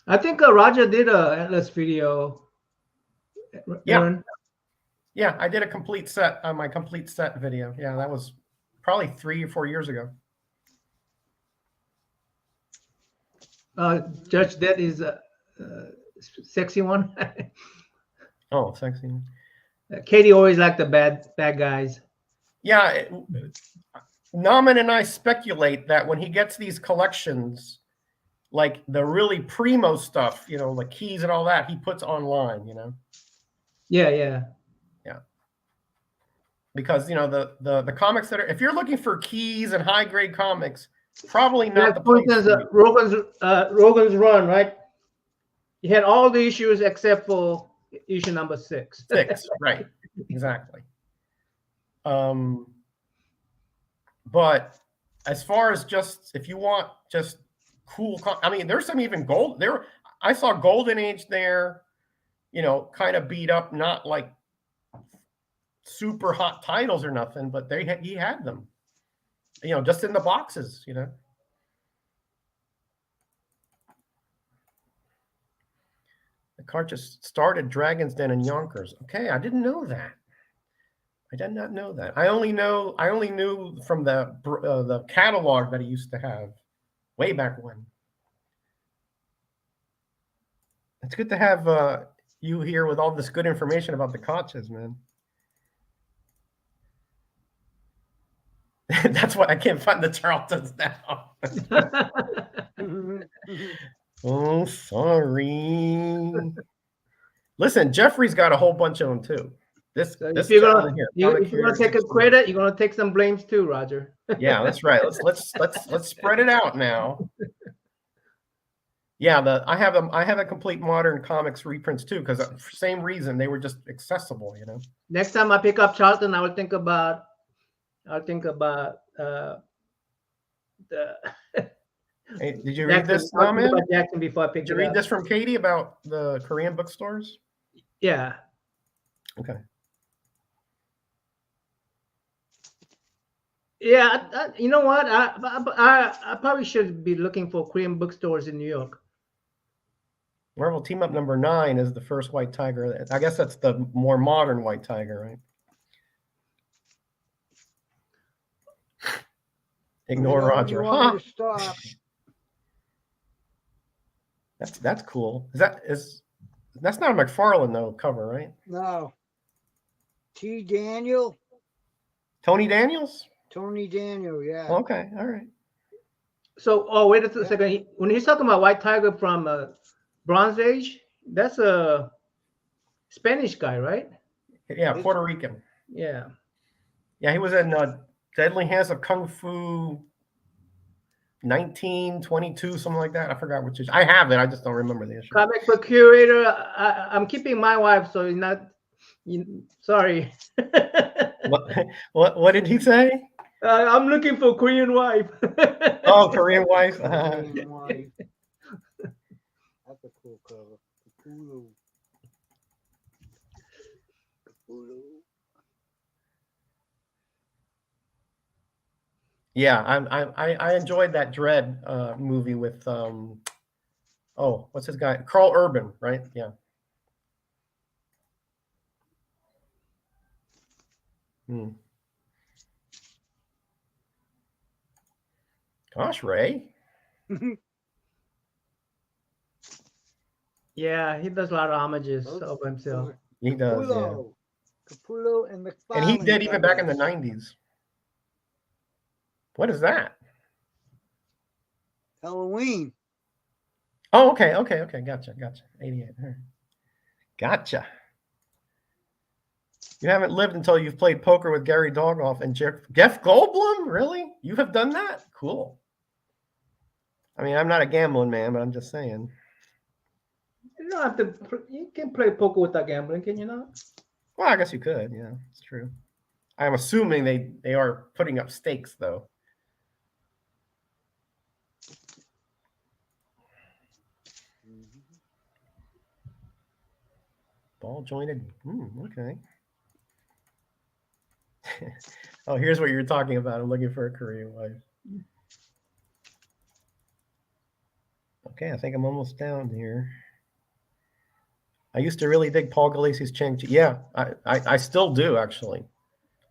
I think Roger did a Atlas video. Yeah. Aaron. Yeah, I did a complete set on my complete set video. Yeah, that was probably 3 or 4 years ago. Judge, that is a sexy one. Oh, sexy. Katie always liked the bad guys. Yeah, NammaN and I speculate that when he gets these collections, like the really primo stuff, you know, like keys and all that, he puts online, you know. Yeah. Because, you know, the comics that are, if you're looking for keys and high grade comics, probably not the for place. instance, Rogan's Run, right? He had all the issues except for issue number 6. 6, right? Exactly. But as far as just if you want just cool, I mean, there's some even gold there. I saw Golden Age there, you know, kind of beat up, not like super hot titles or nothing, but he had them, you know, just in the boxes, you know. The cart just started Dragon's Den in Yonkers. Okay, I didn't know that. I did not know that. I only knew from the catalog that he used to have way back when. It's good to have you here with all this good information about the Koches, man. That's why I can't find the Charltons now. Oh, sorry. Listen, Jeffrey's got a whole bunch of them too. If you're gonna take a credit, you're gonna take some blames too, Roger. Yeah, that's right. Let's spread it out now. Yeah, I have a complete modern comics reprints too, because for same reason they were just accessible, you know. Next time I pick up Charlton, I'll think about the. Hey, did you read this, man? Jackson before I pick did you read this from Katie about the Korean bookstores? Yeah. Okay. Yeah, you know what? I probably should be looking for Korean bookstores in New York. Marvel Team Up #9 is the first White Tiger. I guess that's the more modern White Tiger, right? Ignore Roger. Huh? That's cool. That's not a McFarlane though cover, right? No. T. Daniel. Tony Daniels? Tony Daniel, yeah. Okay, all right. So, wait a second. When he's talking about White Tiger from Bronze Age, that's a Spanish guy, right? Yeah, Puerto Rican. Yeah. Yeah, he was in Deadly Hands of Kung Fu 1922, something like that. I forgot which issue. I have it. I just don't remember the issue. Comic book curator. I'm keeping my wife, so he's not Sorry. What did he say? I'm looking for Korean wife. Oh, Korean wife. Korean wife. That's a cool cover. Cthulhu. Cthulhu. Yeah, I enjoyed that Dread movie with oh, what's his guy? Carl Urban, right? Yeah. Hmm. Gosh, Ray. Yeah, he does a lot of homages of himself. He does, yeah. Cthulhu. Cthulhu and McFarlane. And he did even back in the covers. 90s. What is that? Halloween. Oh, okay. Gotcha. 88. Gotcha. You haven't lived until you've played poker with Gary Dogoff and Jeff Goldblum? Really? You have done that? Cool. I mean, I'm not a gambling man, but I'm just saying. You don't have to. You can play poker without gambling, can you not? Well, I guess you could. Yeah, it's true. I'm assuming they are putting up stakes, though. Ball jointed. Okay. Oh, here's what you're talking about. I'm looking for a Korean wife. Okay, I think I'm almost down here. I used to really dig Paul Gulacy's Chang-Chi. Yeah, I still do, actually.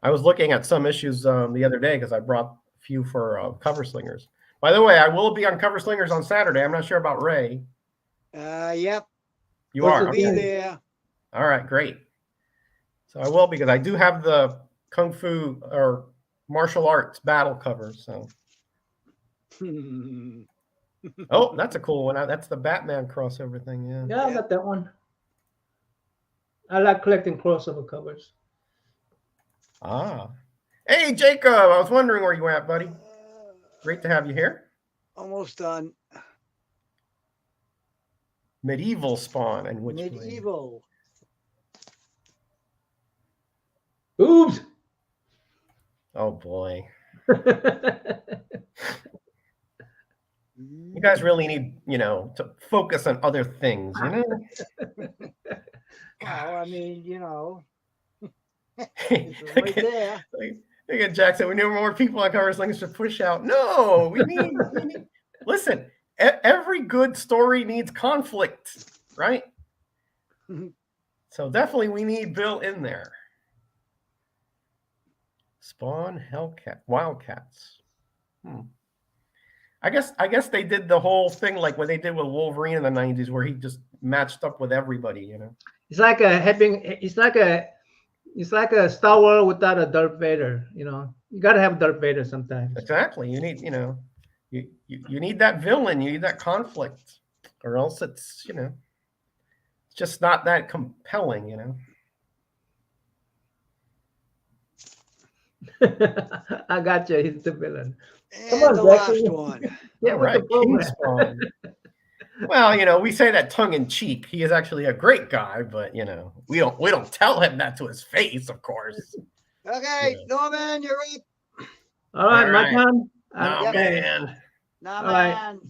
I was looking at some issues the other day because I brought a few for Cover Slingers. By the way, I will be on Cover Slingers on Saturday. I'm not sure about Ray. Yep. You are? I'll be Okay. there. All right, great. So I will, because I do have the Kung Fu or martial arts battle cover. So, oh, that's a cool one. That's the Batman crossover thing. Yeah. Yeah, I got that one. I like collecting crossover covers. Ah. Hey, Jacob. I was wondering where you were at, buddy. Great to have you here. Almost done. Medieval Spawn and which Medieval. Oops. Oh boy. Mm. You guys really need, to focus on other things, Well, I mean, Look it's right there. at Jackson. We need more people on Cover Slingers to push out. No, we need listen, every good story needs conflict, right? So definitely we need Bill in there. Spawn, Hellcat, Wildcats. I guess they did the whole thing like what they did with Wolverine in the 90s, where he just matched up with everybody, It's like it's like a Star Wars without a Darth Vader. You gotta have Darth Vader sometimes. Exactly. You need, you need that villain, you need that conflict, or else it's, it's just not that compelling, I got you. He's the villain. And on, the Jackson. last one. Yeah, All with right, the program. King Spawn. Well, we say that tongue in cheek. He is actually a great guy, but we don't tell him that to his face, of course. Okay, NammaN, you're up. All right, All my right. turn. Oh man. NammaN.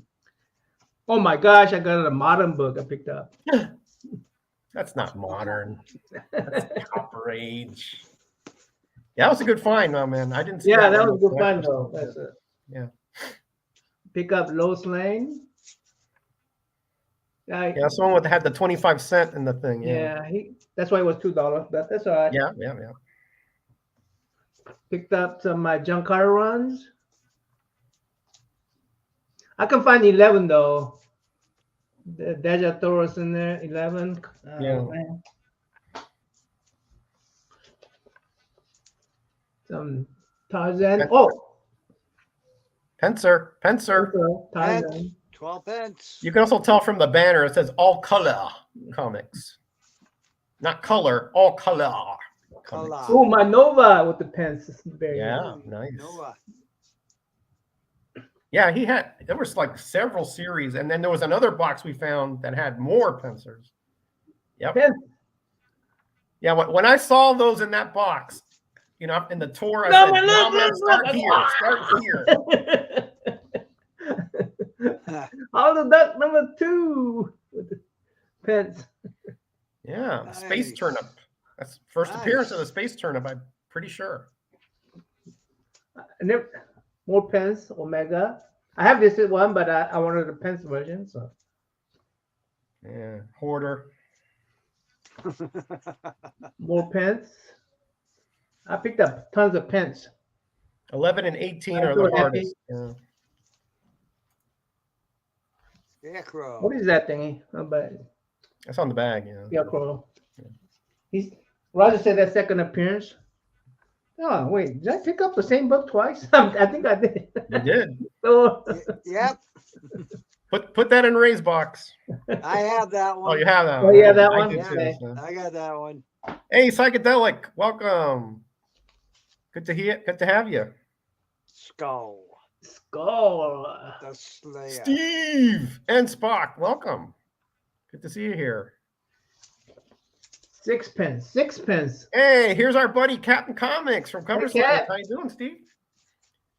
Oh my gosh, I got a modern book I picked up. That's not modern. That's Copper Age. Yeah, that was a good find, man. I didn't see Yeah, that one was a good before. find though. That's it. Yeah. Pick up Lois Lane. Yeah, someone had the 25-cent in the thing. Yeah, that's why it was $2, but that's all right. Yeah. Picked up some of my junk car runs. I can find 11 though. The Deja Taurus in there, 11. Yeah. Man. Some Tarzan. Oh, Pencer. Tarzan. 12 pence. You can also tell from the banner it says all color comics. Not color, all color. Comics. Color. Oh, my Nova with the pens. Very Yeah, Nice. nice. Noah. Yeah, there was like several series, and then there was another box we found that had more Pencers. Yep. Pen. Yeah, when I saw those in that box, you know, in the tour, I No, said, man, look, "Nah, man, look, start look. here, start here." All the duck number 2 with the pence. Yeah, space Nice. turnip. That's first appearance of the space turnip. I'm pretty sure. And then more pence, Omega. I have this one, but I wanted the pence version. So Yeah, hoarder. more pence. I picked up tons of pence. 11 and 18 I'm are so the happy. hardest. Yeah. Scarecrow. What is that thingy? That's on the bag. Yeah. Scarecrow. He's Roger said that second appearance. Oh wait, did I pick up the same book twice? I think I did. You did. So, Yep, Put that in Ray's box. I have that one. Oh, you have that. Oh, yeah, that I one? did Yeah, too, Okay. so. I got that one. Hey, psychedelic, welcome. Good to have you. Skull. Skull. The Slayer. Steve and Spock, welcome. Good to see you here. Sixpence. Sixpence. Hey, here's our buddy Captain Comics from Cover Hey, Slingers. Cap. How you doing, Steve?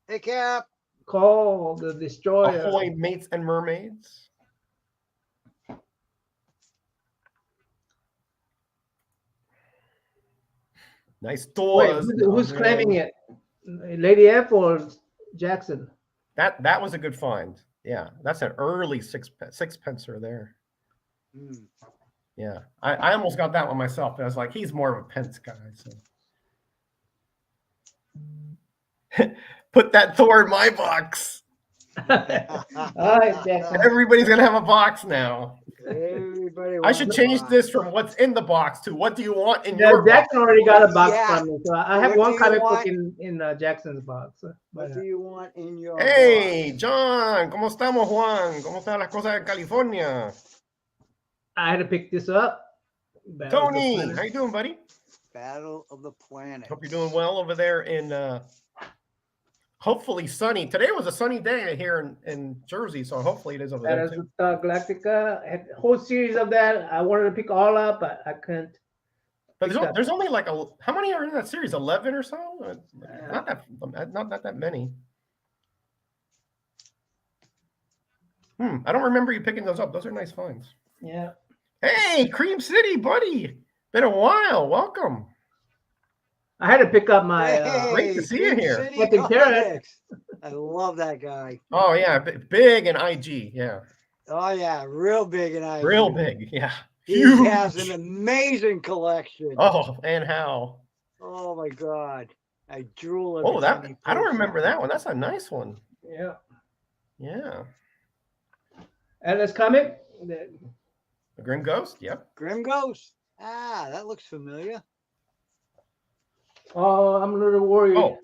Hey, Cap. Call the destroyer. Ahoy, mates and mermaids. Nice Wait, doors. who's claiming it? Lady F or Jackson? That was a good find. Yeah, that's an early sixpencer there. Hmm. Yeah, I almost got that one myself, but I was like, he's more of a pence guy. So put that Thor in my box. All right, Jackson. Everybody's gonna have a box now. Everybody I should wants change one. this from what's in the box to what do you want in Yeah, your box. Jackson already got a box Yeah. from me, so I have What one do you comic book want? in Jackson's box. What do you want in your Hey, box? John, ¿cómo estamos, Juan? ¿Cómo están las cosas en California? I had to pick this up. Battle of the Tony, Planet. how you doing, buddy? Battle of the Planet. Hope you're doing well over there in hopefully sunny. Today was a sunny day here in Jersey, so hopefully it is over there That is too. Galactica. I had a whole series of that. I wanted to pick all up, but I couldn't. But pick that. there's only like how many are in that series? 11 or so? Not that many. I don't remember you picking those up. Those are nice finds. Yeah. Hey, Cream City, buddy. Been a while. Welcome. I had to pick up my. Great to see you Big here. City Fucking carrot. Comics. I love that guy. Oh yeah, big in IG. Yeah, Oh yeah, real big and I. real big. Yeah, He huge. has an amazing collection. Oh, and how? Oh my god, I drool. Oh, every that time he I don't posts remember something. that one. That's a nice one. Yeah. Yeah, And this comic. The the Grim Ghost. Yep. Grim Ghost. Ah, that looks familiar. Oh, I'm a little worried. Oh,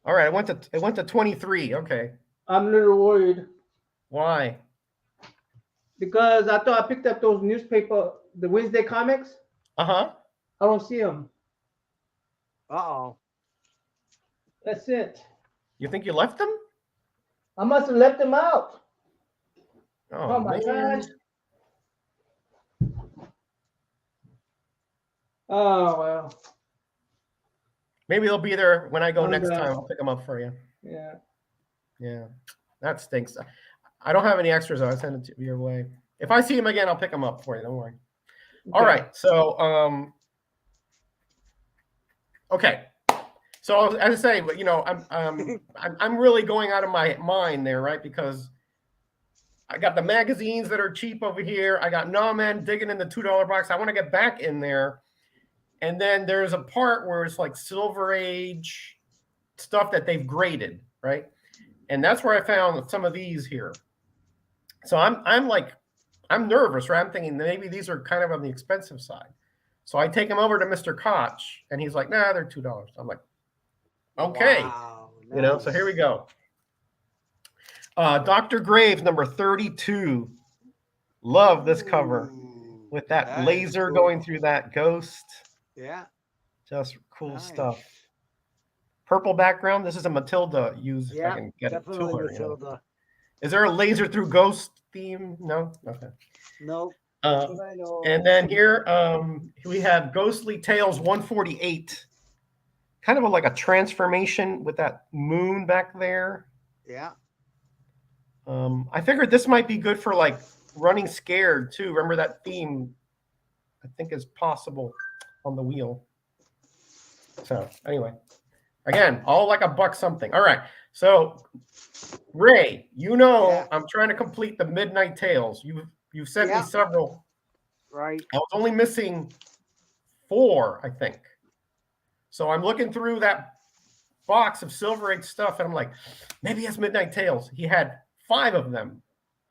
all right. It went to 23. Okay. I'm a little worried Why? because I thought I picked up those newspaper, the Wednesday comics. Uh-huh. I don't see them. Uh-oh. That's it. You think you left them? I must have left them out. Oh, Oh my man. gosh. Oh well. Maybe they'll be there when I go I'm next gonna- time. I'll pick them up for you. Yeah. Yeah, that stinks. I don't have any extras. I'll send it to your way. If I see them again, I'll pick them up for you. Don't worry. All Okay. right. So, okay. So as I say, you know, I'm really going out of my mind there, right? Because I got the magazines that are cheap over here. I got NammaN digging in the $2 box. I want to get back in there. And then there's a part where it's like Silver Age stuff that they've graded, right? And that's where I found some of these here. So I'm nervous, right? I'm thinking maybe these are kind of on the expensive side. So I take them over to Mr. Koch, and he's like, nah, they're $2. I'm like, okay. Wow, You know, so here we go. Dr. Graves, number 32. Love this cover Ooh, with that that is laser cool. going through that ghost. Yeah. Just cool Nice. stuff. Purple background. This is a Matilda use. If I Yeah, can get it to definitely her. You know. Matilda. Is there a laser through ghost theme? No. Okay. Nope. I know. And then here we have Ghostly Tales 148. Kind of like a transformation with that moon back there. Yeah. I figured this might be good for like running scared too. Remember that theme? I think is possible on the wheel. So anyway, again, all like a buck something. All right. So Ray, Yeah. I'm trying to complete the Midnight Tales. You've sent me Yeah. several. Right. I was only missing 4, I think. So I'm looking through that box of Silver Age stuff, and I'm like, maybe he has Midnight Tales. He had 5 of them,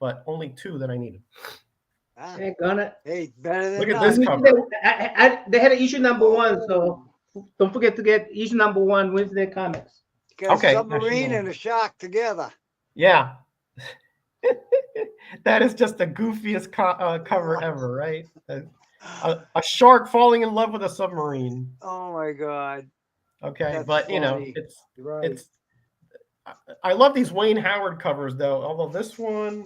but only 2 that I needed. Ah, Ain't gonna. hey, better than Look at none. this cover. They had an issue number 1, so don't forget to get issue number 1 Wednesday Comics. Got Okay, a submarine actually, and a shark together. Yeah. That is just the goofiest cover ever, right? A shark falling in love with a submarine. Oh my God. Okay, That's but funny. it's Right. it's. I love these Wayne Howard covers though. Although this one,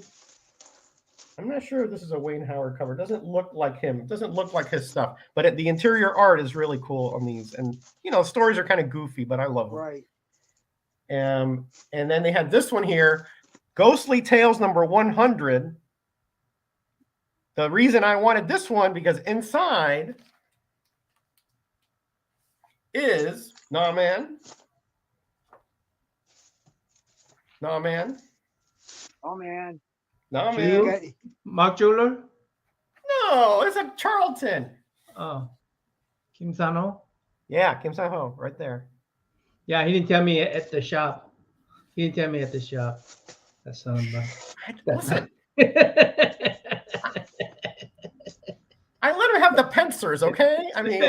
I'm not sure if this is a Wayne Howard cover. It doesn't look like him. It doesn't look like his stuff. But the interior art is really cool on these, and stories are kind of goofy, but I love them. Right. And then they had this one here, Ghostly Tales number 100. The reason I wanted this one because inside is NammaN. NammaN. Oh man. NammaN. Mark Jeweler? No, it's a Charlton. Oh, Kim Sano? Yeah, Kim Sang-ho, right there. Yeah, he didn't tell me at the shop. He didn't tell me at the shop. That's something. Listen, I let him have the pincers, okay? I mean,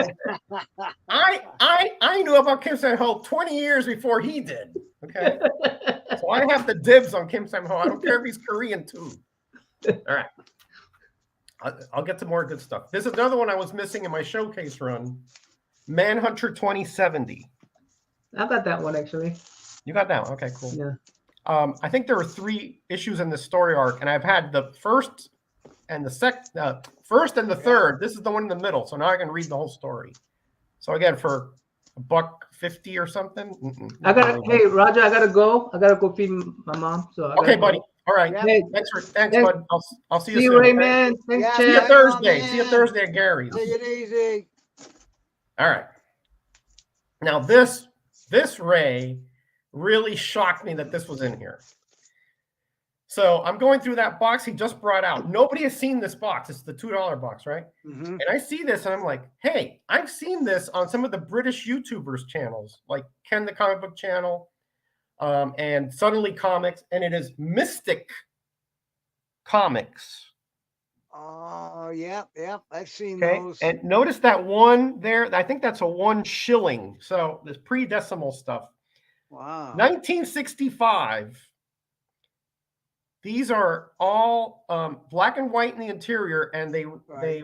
I knew about Kim Sang-ho 20 years before he did, okay? So I have the dibs on Kim Sang-ho. I don't care if he's Korean too. All right. I'll get to more good stuff. This is another one I was missing in my showcase run. Manhunter 2070. I got that one actually. You got that one. Okay, cool. Yeah. I think there were 3 issues in the story arc, and I've had the first and the third. This is the one in the middle, so now I can read the whole story. So again, for $1.50 or something. Hey Roger, I gotta go. I gotta go feed my mom. So okay, buddy. All right. Yeah. Hey, Thanks, bud. I'll see you see you, soon. Greyman. Thanks, Yeah, See you Chad. Thursday. man. See you Thursday at Gary's. Take it easy. All right. Now this Ray really shocked me that this was in here. So I'm going through that box he just brought out. Nobody has seen this box. It's the $2 box, right? Mm-hmm. And I see this and I'm like, hey, I've seen this on some of the British YouTubers channels, like Ken the Comic Book Channel, and Suddenly Comics, and it is Mystic Comics. Oh, yeah. I've seen Okay, those. and notice that one there. I think that's a 1 shilling. So this pre-decimal stuff. Wow. 1965. These are all black and white in the interior, and they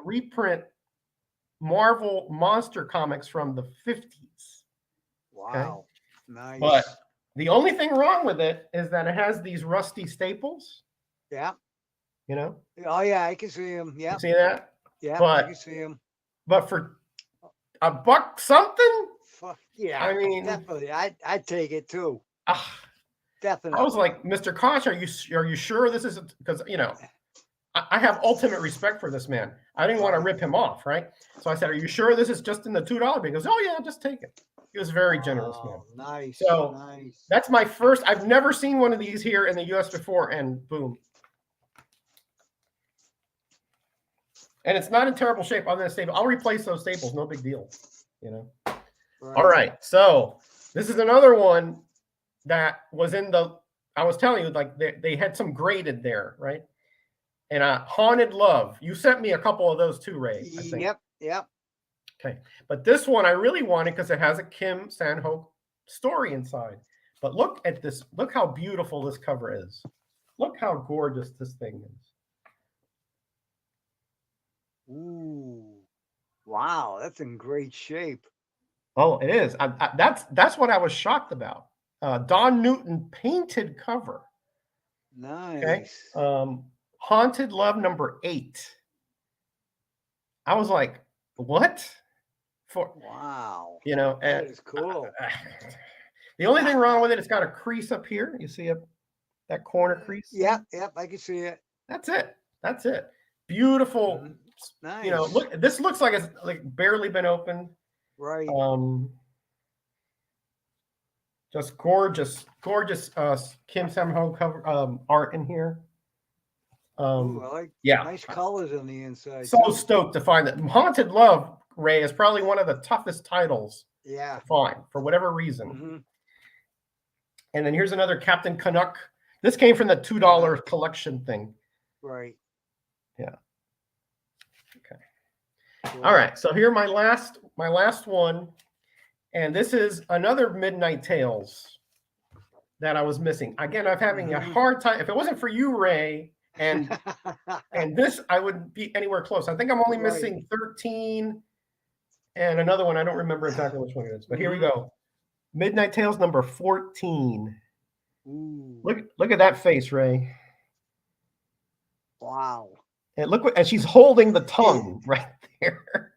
reprint Marvel monster comics from the 50s. Wow. Nice. But the only thing wrong with it is that it has these rusty staples. Yeah. Oh yeah, I can see him. Yeah. You see that? Yeah, but- I can see him. But for $1 something, Fuck yeah. I mean, definitely. I'd take it too. Definitely. I was like, Mr. Koch, are you sure this isn't? Because I have ultimate respect for this man. I didn't want to rip him off, right? So I said, "Are you sure this is just in the $2?" He goes, "Oh yeah, just take it." He was very generous, man. Nice. So nice. that's my first. I've never seen one of these here in the U.S. before, and boom. And it's not in terrible shape other than staple. I'll replace those staples, no big deal. All right, so this is another one that was in the. I was telling you, like they had some graded there, right? And Haunted Love. You sent me a couple of those too, Ray. I think. Yep. Okay, but this one I really wanted because it has a Kim Sang-ho story inside. But look at this. Look how beautiful this cover is. Look how gorgeous this thing is. Ooh. Wow, that's in great shape. Oh, it is. That's what I was shocked about. Don Newton painted cover. Nice. Okay. Haunted Love number 8. I was like, what? For Wow. you know, That and is cool. the only thing wrong with it, it's got a crease up here. You see that corner crease? Yep, I can see it. That's it. That's it. Beautiful. Mhm. Nice. You know, look. This looks like it's like barely been opened. Right. Just gorgeous, gorgeous Kim Sam-ho cover art in here. Ooh, I like Yeah, nice colors on the inside. so too. stoked to find that. Haunted Love, Ray, is probably one of the toughest titles Yeah. to find for whatever reason. Mhm. And then here's another Captain Canuck. This came from the $2 collection thing. Right. Yeah. Okay. Cool. All right. So here my last one, and this is another Midnight Tales that I was missing. Again, I'm having a hard time. If it wasn't for you, Ray, and this, I wouldn't be anywhere close. I think I'm only missing 13 and another one. I don't remember exactly which one it is, but here we go. Midnight Tales number 14. Ooh. Look at that face, Ray. Wow. And and she's holding the tongue right there.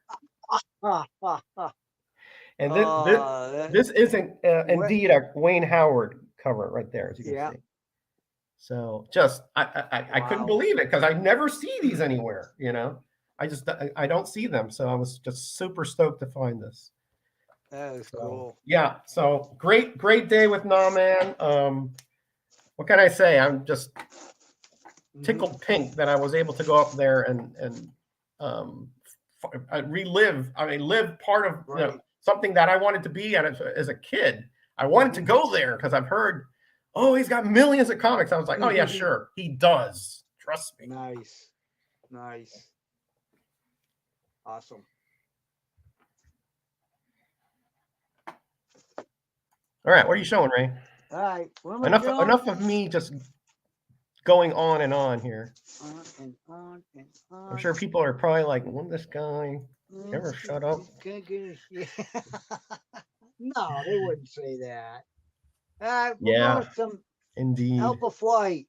And this isn't indeed a Wayne Howard cover right there, as you can see. So just I couldn't believe it because I never see these anywhere. You know, I don't see them. So I was just super stoked to find this. That is cool. Yeah. So great day with NammaN. What can I say? I'm just tickled pink that I was able to go up there and relive. I mean, live part of you know, something that I wanted to be at as a kid. I wanted to go there because I've heard, oh, he's got millions of comics. I was like, oh yeah, sure, he does. Trust me. Nice. Awesome. All right, what are you showing, Ray? All right. Enough of me just going on and on here. On and on and on. I'm sure people are probably like, "Won't this guy ever shut up?" No, they wouldn't say that. Yeah, some indeed. Alpha Flight.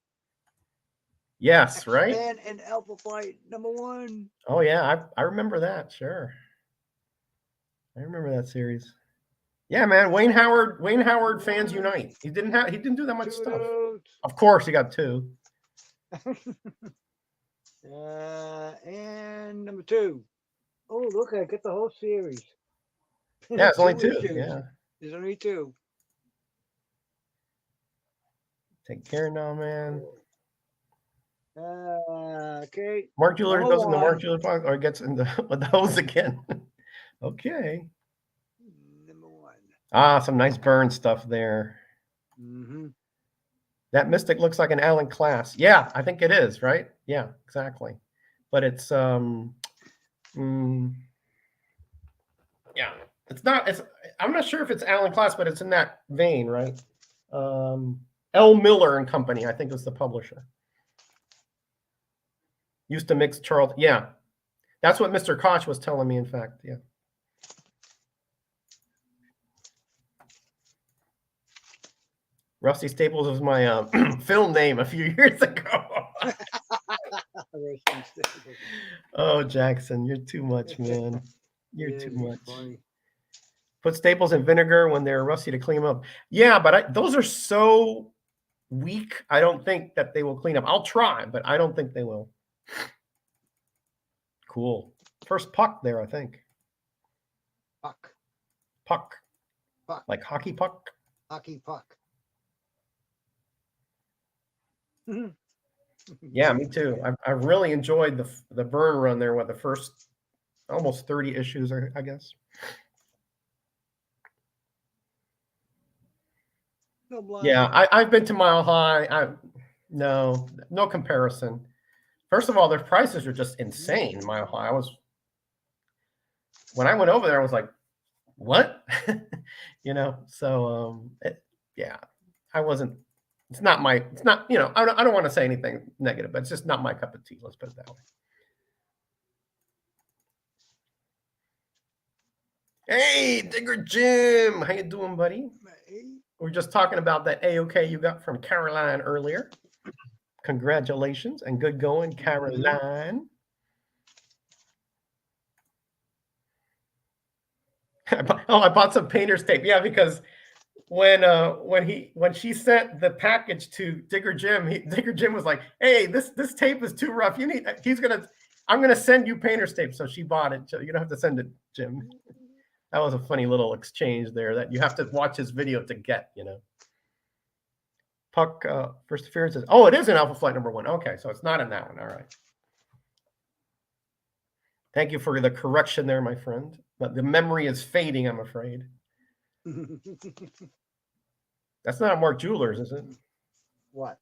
Yes, right. And Alpha Flight #1. Oh yeah, I remember that. Sure, I remember that series. Yeah, man. Wayne Howard fans unite. He didn't do that much stuff. Of course, he got 2. And #2. Oh, look, I get the whole series. Yeah, it's only 2. issues. Yeah. There's only 2. Take care now, man. Okay. Mark Jeweler goes in the Mark Jeweler box or gets in with those again. Okay. #1. Some nice burn stuff there. That Mystic looks like an Alan Class. Yeah, I think it is, right? Yeah, exactly. But it's yeah, it's not. I'm not sure if it's Alan Class, but it's in that vein, right? L. Miller and Company, I think, is the publisher. Used to mix Charles. Yeah, that's what Mr. Koch was telling me. In fact, yeah. Rusty Staples was my film name a few years ago. Oh, Jackson, you're too much, man. You're too much. Funny. Put Staples in vinegar when they're rusty to clean them up. Yeah, but those are so weak. I don't think that they will clean up. I'll try, but I don't think they will. Cool. First puck there, I think. Puck. Like hockey puck. Hockey puck. Yeah, me too. I really enjoyed the burn run there with the first almost 30 issues, I guess. Yeah, I've been to Mile High. No comparison. First of all, their prices are just insane. Mile High. When I went over there, I was like, what? You know, so yeah, I wasn't. It's not, you know, I don't want to say anything negative, but it's just not my cup of tea. Let's put it that way. Hey, Digger Jim. How you doing, buddy? We were just talking about that A-OK you got from Caroline earlier. Congratulations and good going, Caroline. I bought some painter's tape. Yeah, because when she sent the package to Digger Jim, Digger Jim was like, "Hey, this tape is too rough. I'm gonna send you painter's tape." So she bought it. So you don't have to send it, Jim. That was a funny little exchange there that you have to watch his video to get, Puck first appearance is, oh, it is in Alpha Flight #1. Okay, so it's not in that one. All right. Thank you for the correction there, my friend. But the memory is fading, I'm afraid. That's not Mark Jewelers, is it? What?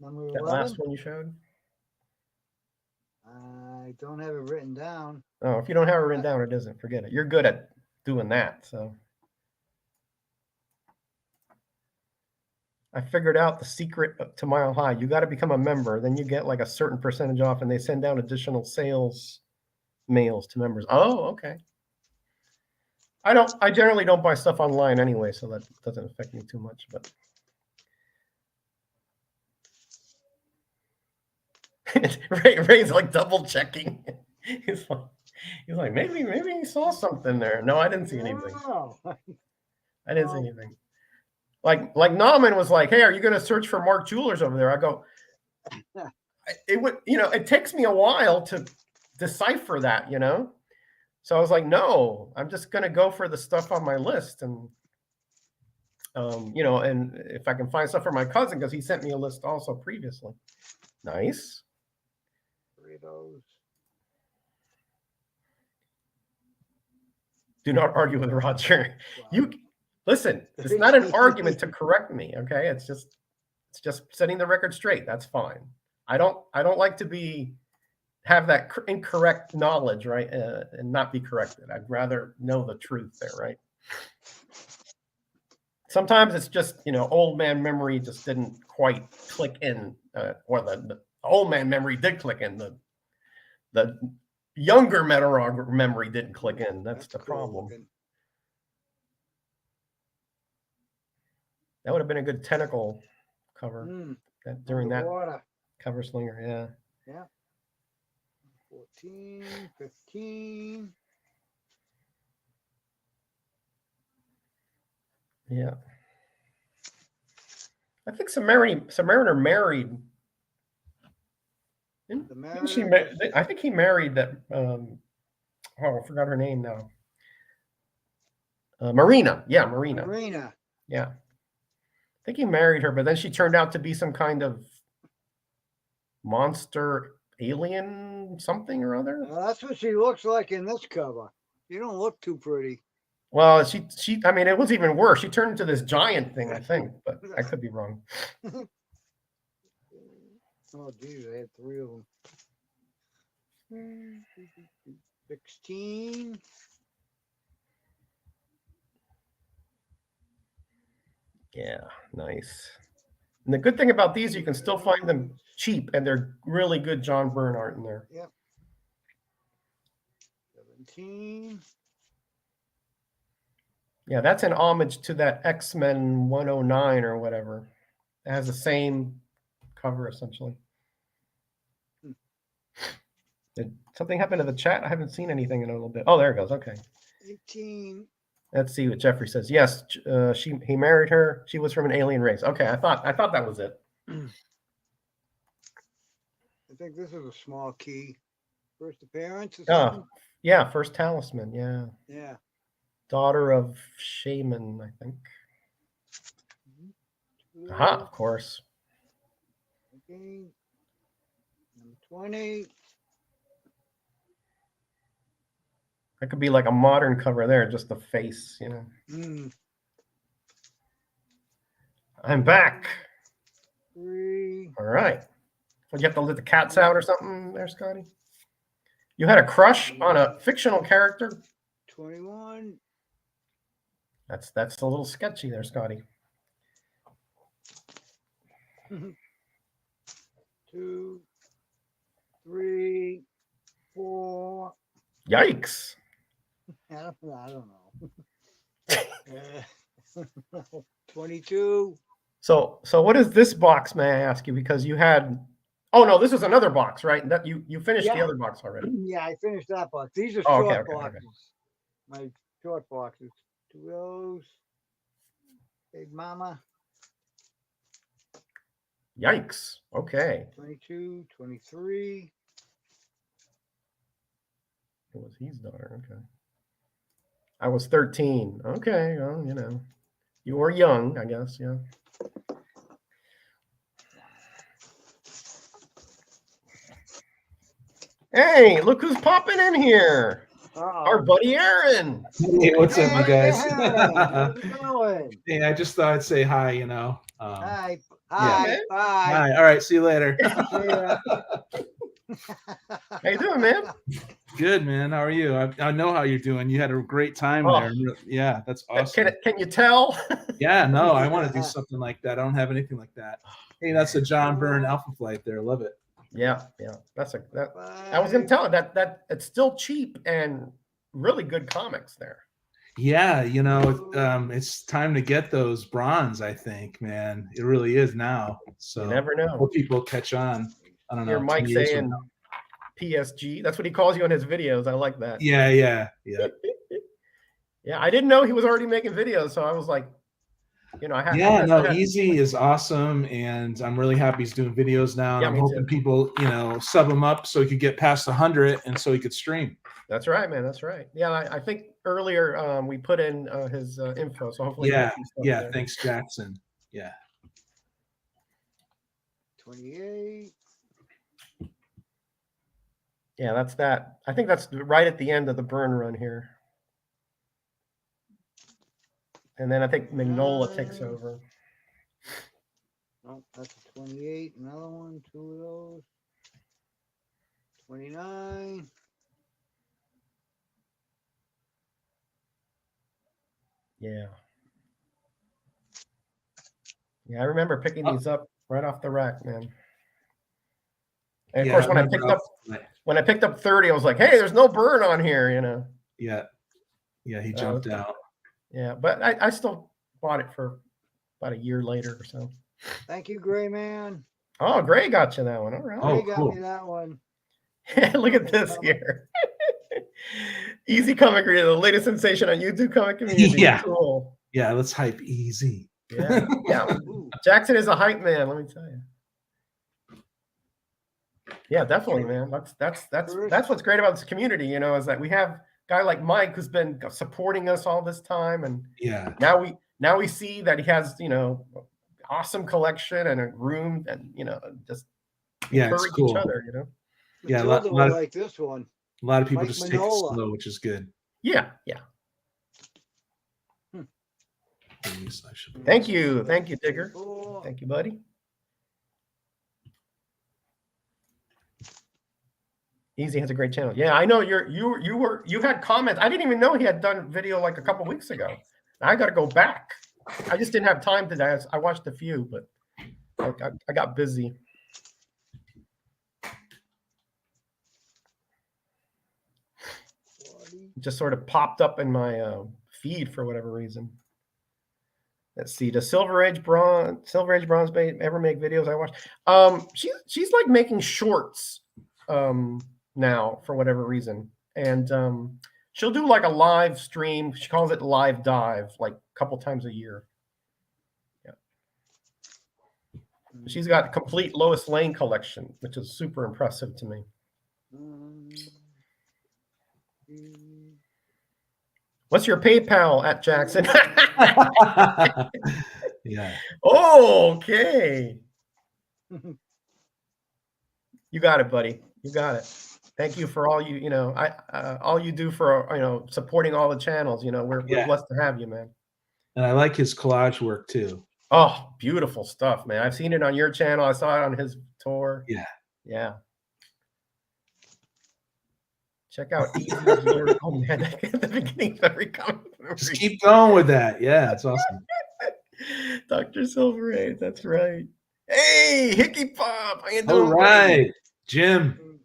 Number That 11? last one you showed? I don't have it written down. Oh, if you don't have it written down, it isn't. Forget it. You're good at doing that, so. I figured out the secret to Mile High. You got to become a member. Then you get like a certain percentage off, and they send out additional sales mails to members. Oh, okay. I generally don't buy stuff online anyway, so that doesn't affect me too much, but. Ray's like double checking. He's like, maybe he saw something there. No, I didn't see anything. Oh. I didn't see anything. Like NammaN was like, "Hey, are you going to search for Mark Jewelers over there?" I go, it takes me a while to decipher that, So I was like, "No, I'm just going to go for the stuff on my list, and and if I can find stuff for my cousin, because he sent me a list also previously." Nice. Burritos. Do not argue with Roger. Wow. Listen, it's not an argument to correct me, okay? It's just setting the record straight. That's fine. I don't like to have that incorrect knowledge, right? And not be corrected. I'd rather know the truth there, right? Sometimes it's just, old man memory just didn't quite click in, or the old man memory did click in. The younger Metarog memory didn't click in. That's the problem. Cool. That would have been a good tentacle cover during that cover slinger. Yeah. 14, 15. Yeah. I think Submariner married. I think he married that. I forgot her name now. Marina. Yeah, Marina. Marina. Yeah. I think he married her, but then she turned out to be some kind of monster alien something or other. Well, that's what she looks like in this cover. You don't look too pretty. Well, I mean, it was even worse. She turned into this giant thing, I think, but I could be wrong. Oh, geez, I had 3 of them. 16. Yeah, nice. And the good thing about these, you can still find them cheap, and they're really good John Byrne art in there. Yep. 17. Yeah, that's an homage to that X-Men 109 or whatever. It has the same cover, essentially. Did something happen to the chat? I haven't seen anything in a little bit. Oh, there it goes. Okay. 18. Let's see what Jeffrey says. Yes, he married her. She was from an alien race. Okay, I thought that was it. I think this is a small key. First appearance or something? Oh, yeah, first talisman. Yeah. Yeah. Daughter of Shaman, I think. Aha, of course. Okay. Number 20. That could be like a modern cover there, just the face, I'm back. 3. All right. Well, you have to let the cats out or something there, Scotty? You had a crush on a fictional character? 21. That's a little sketchy there, Scotty. 2, 3, 4. Yikes. I don't know. 22. So what is this box, may I ask you? Because you had, oh no, this is another box, right? That you finished the other box already. Yeah, I finished that box. These are short boxes. My short boxes. 2 of those. Big Mama. Yikes. Okay. 22, 23. It was his daughter. Okay. I was 13. Okay. Well, you know, you were young, I guess. Yeah. Hey, look who's popping in here. Our buddy Aaron. Hey, what's up, you guys? How's it going? Hey, I just thought I'd say hi, you know. Hi. Yeah, Hi. man. Bye. Hi. All right. See you later. See ya. How you doing, man? Good, man. How are you? I know how you're doing. You had a great time Oh. there. Yeah, that's awesome. Can you tell? Yeah, no, I want to do something like that. I don't have anything like that. Hey, that's a John Byrne Alpha Flight there. Love it. Yeah. I was gonna tell that it's still cheap and really good comics there. Yeah, you know, it's time to get those bronze. I think, man, it really is now. So You never know. hope people catch on. I don't know. Hear Mike 20 years from saying now. PSG. That's what he calls you in his videos. I like that. Yeah. Yeah, I didn't know he was already making videos, so I was like, you know, Easy is awesome, and I'm really happy he's doing videos now. And Yeah, I'm me hoping too. people, you know, sub him up so he could get past 100, and so he could stream. That's right, man. That's right. Yeah, I think earlier we put in his info, so hopefully. Yeah, we'll see stuff yeah. there. Thanks, Jackson. Yeah. 28. Yeah, that's that. I think that's right at the end of the Byrne run here. And then I think Mignola takes over. Oh, that's a 28. Another one. 2 of those. 29. Yeah. Yeah, I remember picking these up right off the rack, man. And of course, when I picked up 30, I was like, "Hey, there's no Byrne on here," you know. Yeah, he jumped out. Yeah, but I still bought it for about a year later or so. Thank you, Greyman. Oh, Gray got you that one. All right. Oh, Gray cool. got me that one. Look at this here. Easy Comic Reader, the latest sensation on YouTube comic community. Yeah. Cool. Yeah, let's hype easy. Yeah. Yeah. Ooh. Jackson is a hype man, let me tell you. Yeah, definitely, man. That's what's great about this community, you know, is that we have a guy like Mike who's been supporting us all this time, and Yeah. now we see that he has, you know, awesome collection and a room, and you know, just encourage it's cool. each other, you know. Yeah, Matilda will like this one. A lot of people Mike just take it Mignola. slow, which is good. Yeah. Thank you, Digger. Thank you, buddy. Easy has a great channel. Yeah, I know you had comments. I didn't even know he had done video like a couple weeks ago. I got to go back. I just didn't have time today. I watched a few, but I got busy. It just sort of popped up in my feed for whatever reason. Let's see. Does Silver Age Bronze ever make videos? I watch. She's like making shorts now for whatever reason, and she'll do like a live stream. She calls it live dive, like a couple times a year. Yeah. She's got a complete Lois Lane collection, which is super impressive to me. What's your PayPal at Jackson? Yeah. Oh, okay. You got it, buddy. You got it. Thank you for all you know. All you do for supporting all the channels. You know, we're blessed to have you, man. And I like his collage work too. Oh, beautiful stuff, man. I've seen it on your channel. I saw it on his tour. Yeah. Check out Easy's lyrical magic at the beginning of every comic. Just keep going with that. Yeah, it's awesome. Dr. Silver Age, that's right. Hey, Hickey Pop, how you doing? All right, Jim.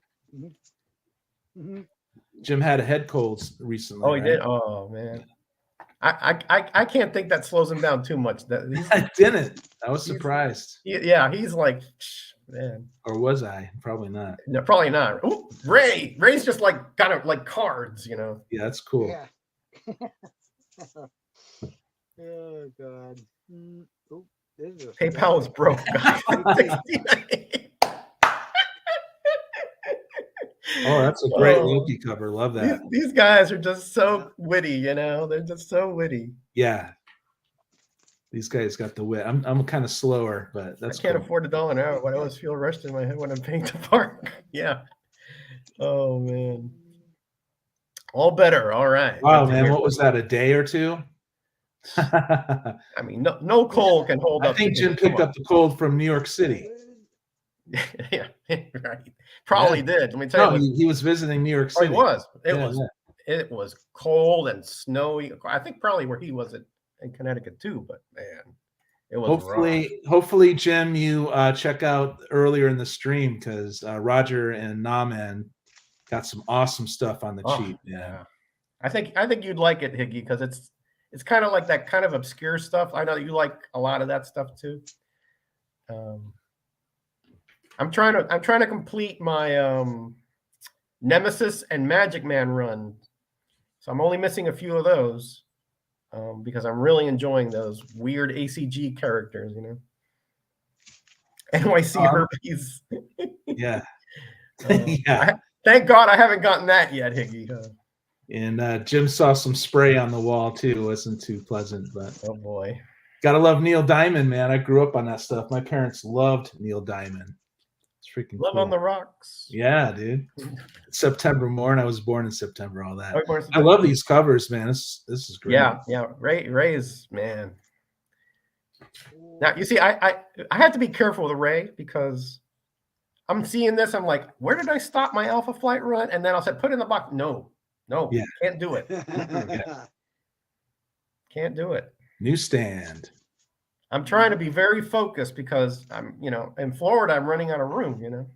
Mhm. Jim had a head cold recently. Oh, he did. Oh man, I can't think that slows him down too much. I didn't. I was surprised. He's like, man. Or was I? Probably not. No, probably not. Ooh, Ray's just like kind of like cards, you know. Yeah, that's cool. Yeah. Oh God. Oh, this is a PayPal is broke, guys. Oh, that's a great Oh, Loki cover. Love that. these guys are just so witty, you know. They're just so witty. Yeah. These guys got the wit. I'm kind of slower, but that's I can't cool. afford $1 an hour, but I always feel rushed in my head when I'm paying to park. Yeah. Oh man. All better. All right. Wow, Good to man, hear. what was that? A day or two? I I mean, no cold can hold up. think to Jim this. Come picked up the cold from New York City. on. Yeah, right. Probably Yeah. did. Let me tell No, you. he was visiting New York Oh, City. it was. Yeah, It was cold and snowy. I think probably where he was in Connecticut too. But man, it was rough. Hopefully, Jim, you check out earlier in the stream because Roger and NammaN got some awesome stuff on the Oh, cheap. yeah. I think you'd like it, Higgy, because it's kind of like that kind of obscure stuff. I know you like a lot of that stuff too. I'm trying to complete my Nemesis and Magic Man run, so I'm only missing a few of those because I'm really enjoying those weird ACG characters, you know. NYC herpes. Yeah, yeah. Thank God I haven't gotten that yet, Higgy. And Jim saw some spray on the wall too. It wasn't too pleasant, but Oh boy, gotta love Neil Diamond, man. I grew up on that stuff. My parents loved Neil Diamond. It's freaking Love cool. on the Rocks. Yeah, dude. September Morn. I was born in September. All that. Oh, I love these covers, man. This is great. Yeah. Ray is, man. Now you see, I had to be careful with Ray because I'm seeing this. I'm like, where did I stop my Alpha Flight run? And then I said, put it in the box. No, Yeah. can't do it. Can't do it. Newsstand. I'm trying to be very focused because I'm, you know, in Florida, I'm running out of room, you know.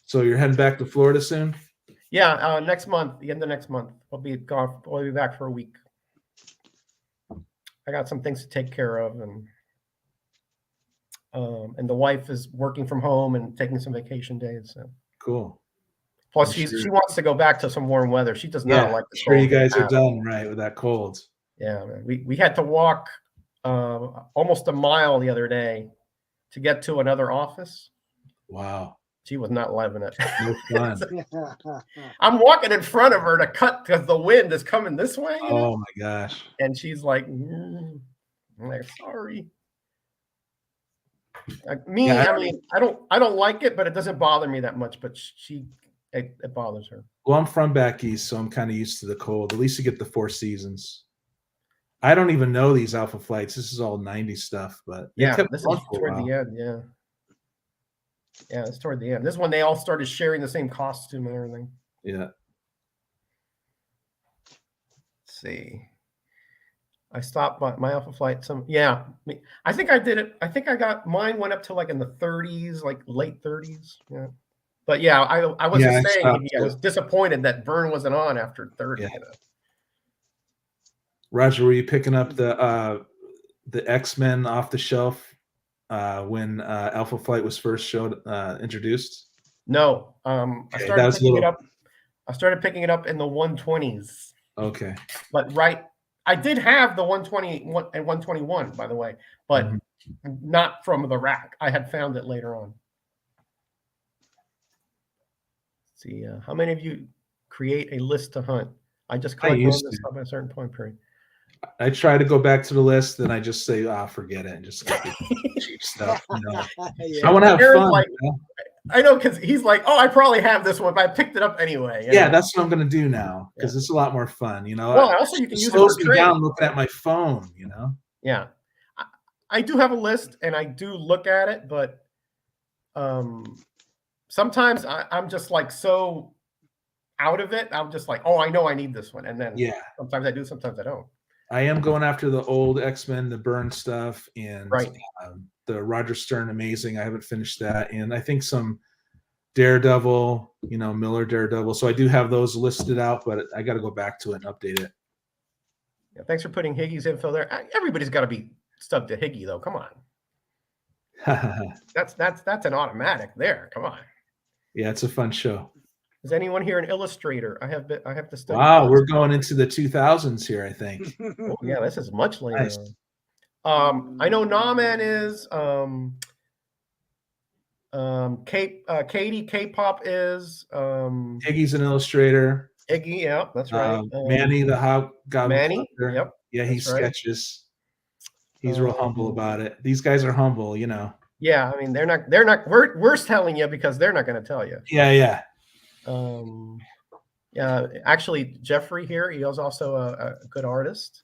So you're heading back to Florida soon? Yeah, next month, the end of next month, I'll be gone. I'll be back for a week. I got some things to take care of, and the wife is working from home and taking some vacation days. So cool. plus, she wants to go back to some warm weather. She does not like the sure cold. You guys are done right with that cold. Yeah, man. We had to walk almost a mile the other day to get to another office. Wow. She was not loving it. No fun. I'm walking in front of her to cut because the wind is coming this way. You know? Oh my gosh. And she's like, I'm like, sorry. I mean, I don't like it, but it doesn't bother me that much. But it bothers her. Well, I'm from back east, so I'm kind of used to the cold. At least you get the 4 seasons. I don't even know these Alpha Flights. This is all 90s stuff, but yeah, this is toward the end. Yeah, it's toward the end. This is when they all started sharing the same costume and everything. Yeah. Let's see. I stopped my Alpha Flight. I think I did it. I think mine went up to like in the 30s, like late 30s. Yeah. But yeah, I was just saying, I was disappointed that Vern wasn't on after 30. Yeah. You know? Roger, were you picking up the X-Men off the shelf when Alpha Flight was first introduced? No. I started picking it up in the 120s. Okay. But I did have the 120 and 121, by the way, but not from the rack. I had found it later on. Let's see, how many of you create a list to hunt? I just collect all this stuff at a certain point period. I try to go back to the list, then I just say, forget it, and just get the cheap stuff. You know? I want to have fun. Like, I know, because he's like, oh, I probably have this one, but I picked it up anyway. Yeah, that's what I'm going to do now because it's a lot more fun. You know, well, also you can use it slows me down looking at my phone. You know. Yeah, I do have a list and I do look at it, but sometimes I'm just like so out of it. I'm just like, oh, I know I need this one, and then sometimes I do, sometimes I don't. I am going after the old X-Men, the Byrne stuff, and the Roger Stern Amazing. I haven't finished that, and I think some Daredevil, Miller Daredevil. So I do have those listed out, but I got to go back to it and update it. Yeah, thanks for putting Higgy's info there. Everybody's got to be stuck to Higgy, though. Come on, that's an automatic there. Come on. Yeah, it's a fun show. Is anyone here an illustrator? I have to study. Wow, we're going into the 2000s here, I think. Oh yeah, this is much later. Nice. I know NammaN is. Katie K-pop is. Iggy's an illustrator. Iggy, yeah, that's right. Manny, the hobgoblin. Manny, yep. Yeah, he that's right. sketches. He's real humble about it. These guys are humble, you know. Yeah, I mean they're not. We're telling you because they're not going to tell you. Yeah. Yeah, actually, Jeffrey here, he is also a good artist.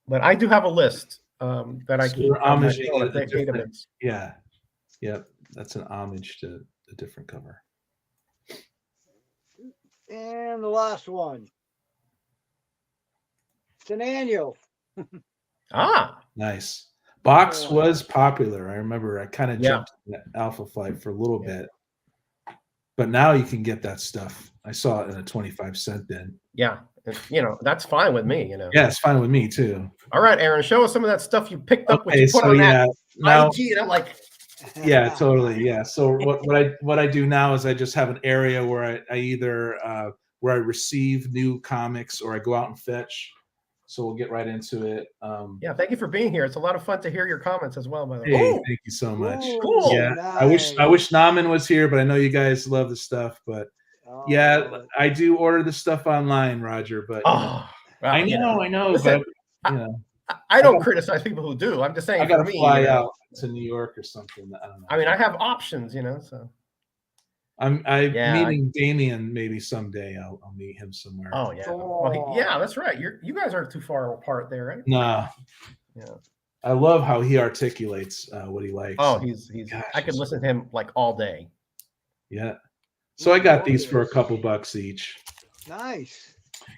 But I do have a list that I keep on my database. Yeah, yep. That's an homage to a different cover. And the last one. It's an annual. Nice. Box was popular. I remember I kind of jumped into Alpha Flight for a little bit. But now you can get that stuff. I saw it in a 25-cent bin. Yeah. You know, that's fine with me, you know. Yeah, it's fine with me too. All right, Aaron, show us some of that stuff you picked up when you put on that IG, and I'm like, yeah, totally. Yeah. So what I do now is I just have an area where I either where I receive new comics or I go out and fetch. So we'll get right into it. Yeah, thank you for being here. It's a lot of fun to hear your comments as well, by the way. Hey, thank you so much. Cool. Yeah, Nice. I wish NammaN was here, but I know you guys love the stuff. But yeah, I do order the stuff online, Roger. But I know. Listen, but you know, I don't criticize people who do. I'm just saying I got to fly out to New York or something. I don't know. I mean, I have options, you know. So I'm meeting Damien maybe someday. I'll meet him somewhere. Oh yeah, well, yeah, that's right. You guys aren't too far apart there, right? Nah. Yeah. I love how he articulates what he likes. Oh, he's. Gosh, I could listen to him like all day. Yeah. So I got these for a couple bucks each. Nice.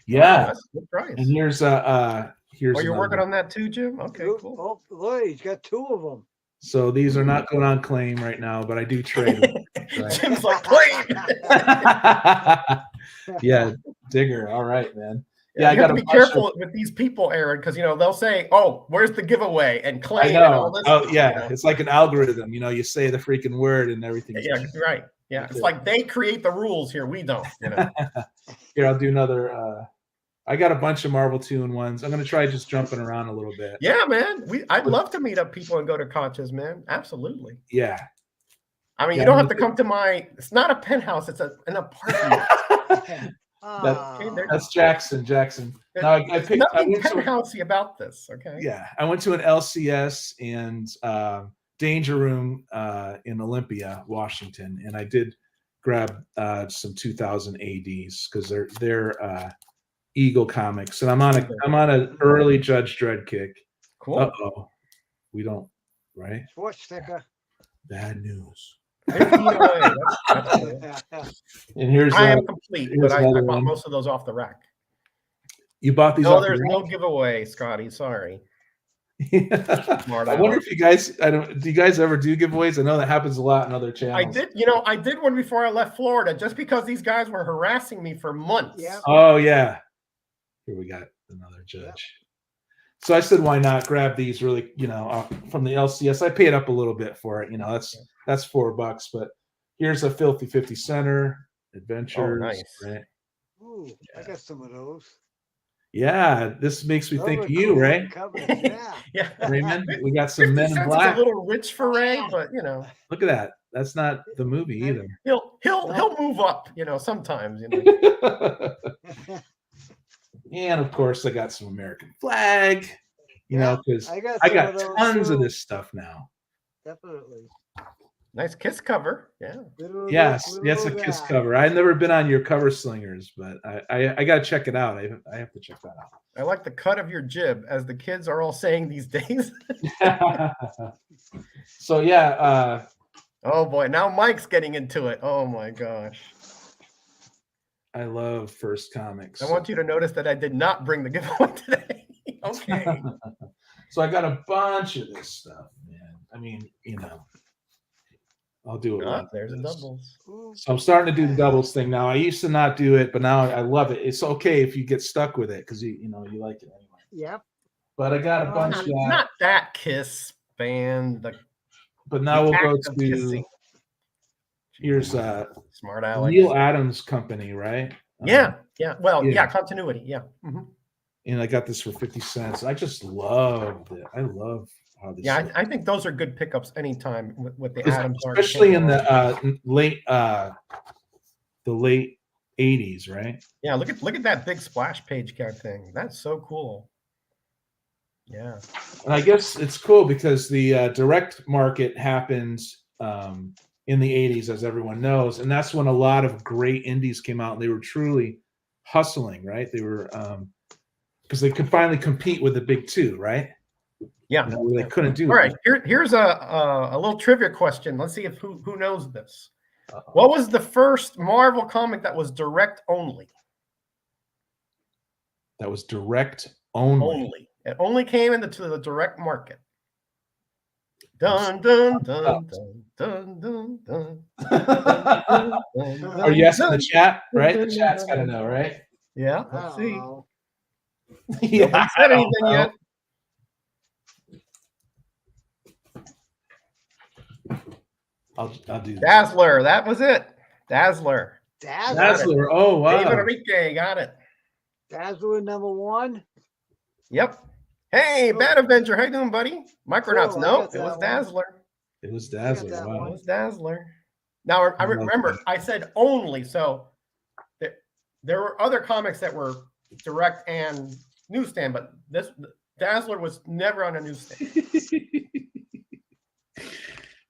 Yeah. Oh, that's a good price. And here's Oh, you're another working one. on that too, Jim? Okay, cool. Oh, look, he's got two of them. So these are not going on claim right now, but I do trade them. Jim's like, claim. Yeah, Digger. All right, man. Yeah, I you have got to be careful with these people, Aaron, because you know they'll say, "Oh, where's the giveaway?" and claim and all this. Oh, yeah. You know? It's like an algorithm. You know, you say the freaking word and everything. Yeah, right. Yeah, it's like they create the rules here. We don't. You know. Here, I'll do another. I got a bunch of Marvel 2-in-1s. I'm gonna try just jumping around a little bit. Yeah, man. I'd love to meet up people and go to Koch's, man. Absolutely. Yeah. I mean, you don't have to come to my. It's not a penthouse. It's an apartment. That's Jackson. Now I picked. Nothing penthousey about this. Okay. Yeah, I went to an LCS and Danger Room in Olympia, Washington, and I did grab some 2000 ADs because they're Eagle Comics, and I'm on an early Judge Dredd kick. Cool. Uh-oh. We don't, right? Sports sticker. Bad news. And here's I am complete, but I bought one. most of those off the rack. You bought these? No, there's no giveaway, Scotty. Sorry. I wonder if you guys. Do you guys ever do giveaways? I know that happens a lot in other channels. I did. You know, I did one before I left Florida, just because these guys were harassing me for months. Yeah. Oh yeah. Here we got another judge. Yep. So I said, why not grab these? Really, you know, from the LCS. I paid up a little bit for it. You know, that's $4. But here's a Filthy 50 Center Adventures. Oh, nice. Right? Ooh, I got some of those. Yeah, this makes me think of you, Ray. Yeah. Yeah. Greyman, we got some Men in Black. A little rich for Ray, but you know. Look at that. That's not the movie either. He'll move up, you know, sometimes, you know. And of course, I got some American flag, you know, because I got tons of this stuff now. Definitely. Nice Kiss cover. Yeah. Yes, it's a Kiss cover. I've never been on your cover slingers, but I got to check it out. I have to check that out. I like the cut of your jib, as the kids are all saying these days. So, yeah. Oh, boy. Now Mike's getting into it. Oh, my gosh. I love First Comics. I want you to notice that I did not bring the giveaway today. Okay. So I got a bunch of this stuff, man. I mean, you know, I'll do it. There's a doubles. So I'm starting to do the doubles thing now. I used to not do it, but now I love it. It's okay if you get stuck with it because you know you like it anyway. Yep. But I got a bunch of not that Kiss band. But now we'll go act of to kissing. here's Smart Alex. Neil Adams Company, right? Yeah, yeah. Well, yeah. yeah, continuity. Yeah. Mhm. And I got this for 50 cents. I just loved it. I love how this. Yeah, I think those are good pickups anytime with the 'Cause Adams art. especially in the late 80s, right? Yeah, look at that big splash page kind of thing. That's so cool. Yeah. And I guess it's cool because the direct market happens in the 80s, as everyone knows, and that's when a lot of great indies came out, and they were truly hustling, right? They were because they could finally compete with the big two, right? Yeah. You know, they couldn't do. All right, here's a little trivia question. Let's see if who knows this. Uh-oh. What was the first Marvel comic that was direct only? That was direct only. It only came into the direct market. Dun dun dun dun dun dun dun. Or yes in the chat, right? The chat's got to know, right? Yeah, let's see. Oh, Yeah, Nobody said anything yet. I'll do this. Dazzler, that was it. Dazzler. Dazzler. Oh wow. David Enrique got it. Dazzler #1. Yep. Hey, Bad Avenger, how you doing, buddy? Micronauts. Cool, I No, got it was that one. Dazzler. It was I Dazzler. got that Wow. It one. was Dazzler. Now I love remember that. I said only, so there were other comics that were direct and newsstand, but this Dazzler was never on a newsstand.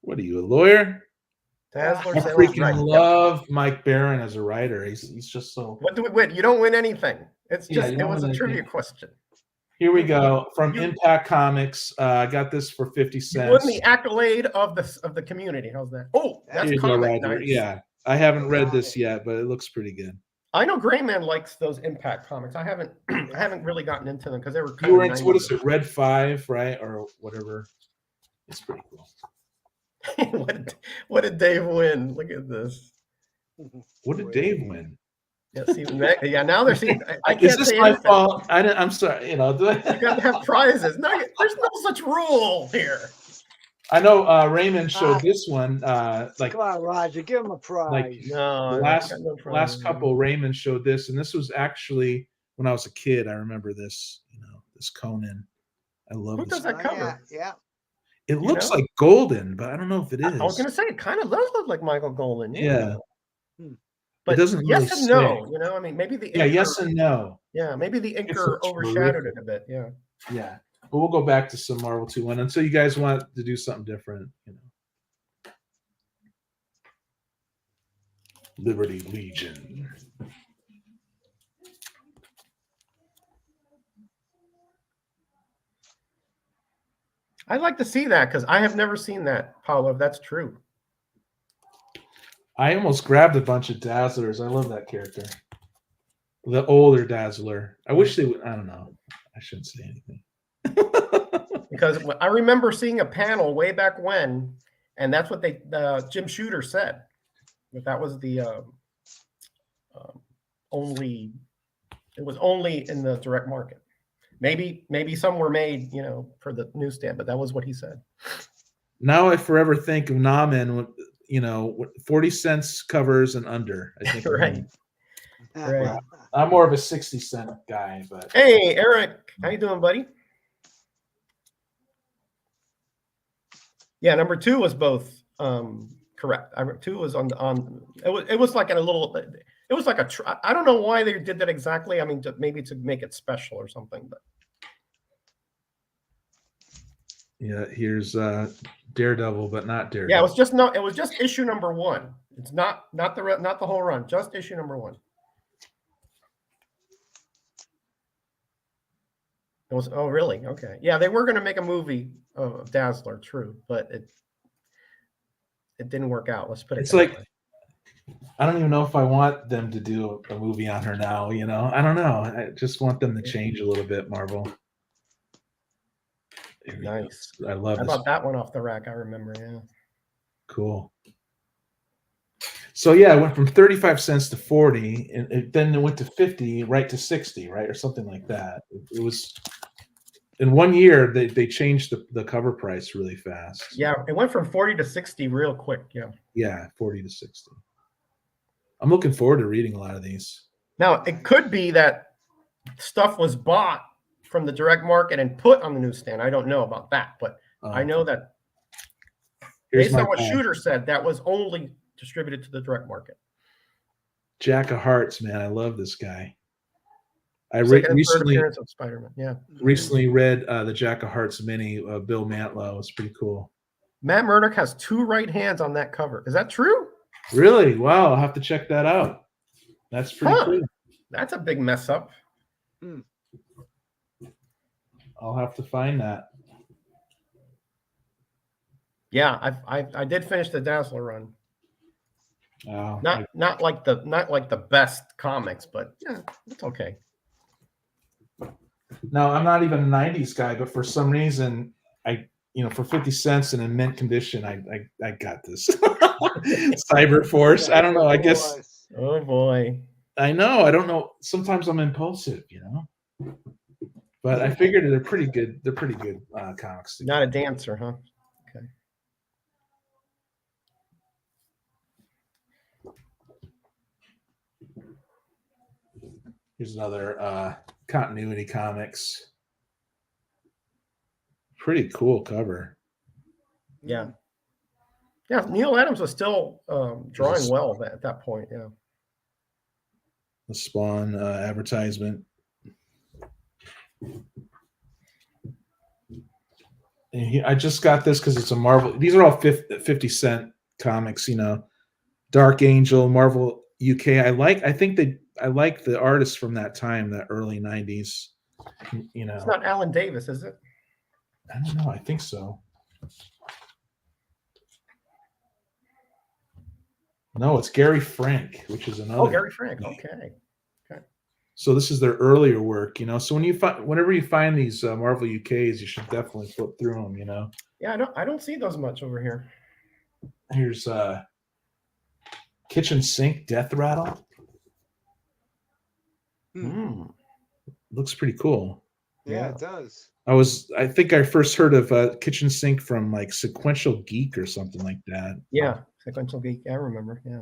What are you, a lawyer? Dazzler I sales freaking right. Yep. love Mike Barron as a writer. He's just so. What do we win? You don't win anything. It's Yeah, just you it don't was win a trivia anything. question. Here we go from You- Impact Comics. I got this for 50 You won cents. the accolade of the community. How's that? Oh, that's Here you go, comic. Roger. Nice. Yeah, I haven't read this yet, but it looks pretty good. I know Greyman likes those Impact comics. I haven't I haven't really gotten into them because they were kind You were of into what is it, Red 5, right, or whatever? It's pretty cool. what did Dave win? Look at this. What did Dave win? Yeah, see, yeah. Now they're seeing. I Is can't this say my anything. fault? I'm sorry. You know, do You got to have prizes. No, there's no such rule here. I know Raymond showed this one. Like Come on, Roger, give him a prize. No, the I got no last prize. couple, Raymond showed this, and this was actually when I was a kid. I remember this. You know, this Conan. I love Who this. does that Oh, cover? yeah. It looks know? like golden, but I don't know if it is. I was gonna say it kind of does look like Michael Golden. Yeah. But doesn't yes really and no. You know, I mean, maybe the Yeah, inker, yes and no. yeah, maybe the It's inker a overshadowed terrific- it a bit. Yeah. Yeah. But we'll go back to some Marvel 2-1 until you guys want to do something different, you know. Liberty Legion. I'd like to see that because I have never seen that, Paulo. If that's true. I almost grabbed a bunch of Dazzlers. I love that character. The older Dazzler. I wish they would. I don't know. I shouldn't say anything. Because I remember seeing a panel way back when, and that's what they Jim Shooter said. That was the only. It was only in the direct market. Maybe some were made, you know, for the newsstand, but that was what he said. Now I forever think of NammaN, you know, 40 cents covers and under. I think. Right. Right. I'm more of a 60-cent guy, but Hey, Eric, how you doing, buddy? Yeah, number 2 was both correct. 2 was on. It was like a little. It was like I don't know why they did that exactly. I mean, maybe to make it special or something. But yeah, here's Daredevil, but not Daredevil. yeah, it was just issue number 1. It's not the whole run, just issue number 1. It was really okay. Yeah, they were going to make a movie of Dazzler, true, but it didn't work out. Let's put it. It's like, I don't even know if I want them to do a movie on her now. You know, I don't know. I just want them to change a little bit. Marvel. Nice. I love How this. about that one off the rack? I remember. Yeah. Cool. So yeah, it went from 35 cents to 40, and then it went to 50, right to 60, right, or something like that. It was in 1 year they changed the cover price really fast. Yeah, it went from 40 to 60 real quick. Yeah. Yeah, 40 to 60. I'm looking forward to reading a lot of these. Now, it could be that stuff was bought from the direct market and put on the newsstand. I don't know about that, but I know that based on what Shooter said, that was only distributed to the direct market. Jack of Hearts, man, I love this guy. I Second and third recently appearance of Spider-Man. Yeah. recently read the Jack of Hearts mini, Bill Mantlo. It's pretty cool. Matt Murdock has 2 right hands on that cover. Is that true? Really? Wow, I'll have to check that out. That's pretty cool. That's a big mess up. I'll have to find that. Yeah, I did finish the Dazzler run. Oh, Not like the best comics, but yeah, it's okay. Now, I'm not even a 90s guy, but for some reason, for 50 cents and in mint condition, I got this. Cyber Force. I don't know. I guess. Oh boy. I know. I don't know. Sometimes I'm impulsive, but I figured they're pretty good. They're pretty good comics. Not a dancer, huh? Okay. Here's another continuity comics. Pretty cool cover. Yeah. Yeah, Neil Adams was still drawing well at that point. Yeah. The Spawn advertisement. And I just got this because it's a Marvel. These are all 50-cent comics, Dark Angel, Marvel UK. I think I like the artists from that time, the early 90s. It's not Alan Davis, is it? I don't know. I think so. No, it's Gary Frank, which is another. Oh, Gary Frank. Okay. So this is their earlier work, So whenever you find these Marvel UKs, you should definitely flip through them, Yeah, I don't see those much over here. Here's Kitchen Sink Death Rattle. Looks pretty cool. Yeah, it does. I think I first heard of Kitchen Sink from like Sequential Geek or something like that. Yeah, Sequential Geek. I remember. Yeah.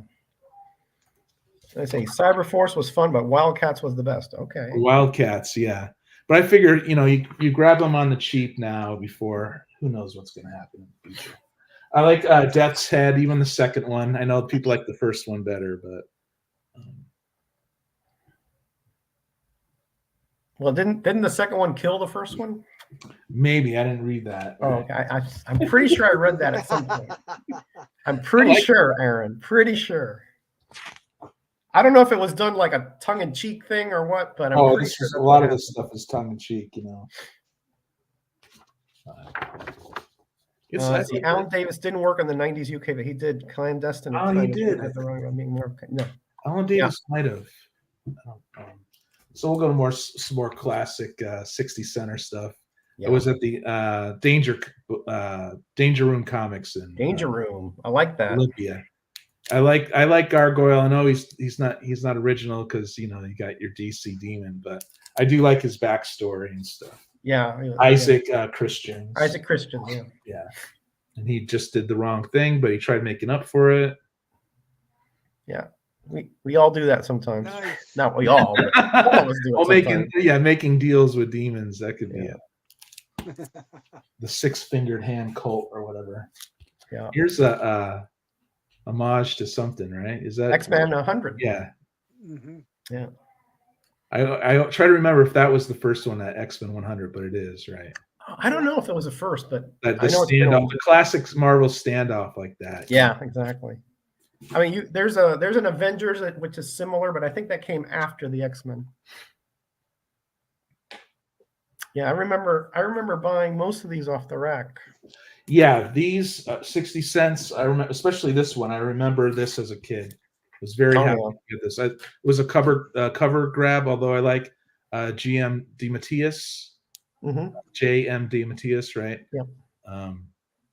I say Cyber Force was fun, but Wildcats was the best. Okay. Wildcats, yeah. But I figured, you grab them on the cheap now before who knows what's going to happen in the future. I like Death's Head, even the second one. I know people like the first one better, but. Well, didn't the second one kill the first one? Maybe I didn't read that. Oh, okay. I'm pretty sure I read that at some point. I'm pretty sure, Aaron. Pretty sure. I don't know if it was done like a tongue-in-cheek thing or what, but I'm pretty sure a lot of this stuff is tongue-in-cheek, See, Alan Davis didn't work on the 90s UK, but he did Clandestine. Oh, he did. No. Alan Davis might have. So we'll go to some more classic 60 center stuff. Yeah. It was at the Danger Room Comics in Danger Room. I like that. Olympia. I like Gargoyle. I know he's not original because you got your DC Demon, but I do like his backstory and stuff. Yeah, Isaac Christians. Isaac Christians, yeah. Yeah, and he just did the wrong thing, but he tried making up for it. Yeah, we all do that sometimes. Nice. Not we all, but all of us do it. Making deals with demons. That could be it. The six-fingered hand cult or whatever. Yeah. Here's a homage to something, right? Is that X-Men 100? Yeah. Mm-hmm. Yeah. I try to remember if that was the first one at X-Men 100, but it is, right? I don't know if it was the first, but the standoff, the classic Marvel standoff like that. Yeah, exactly. I mean, there's an Avengers which is similar, but I think that came after the X-Men. Yeah, I remember buying most of these off the rack. Yeah, these 60 cents. I remember, especially this one. I remember this as a kid. I was very happy to get this. It was a cover grab, although I like GM DeMatteis, JM DeMatteis, right? Yep.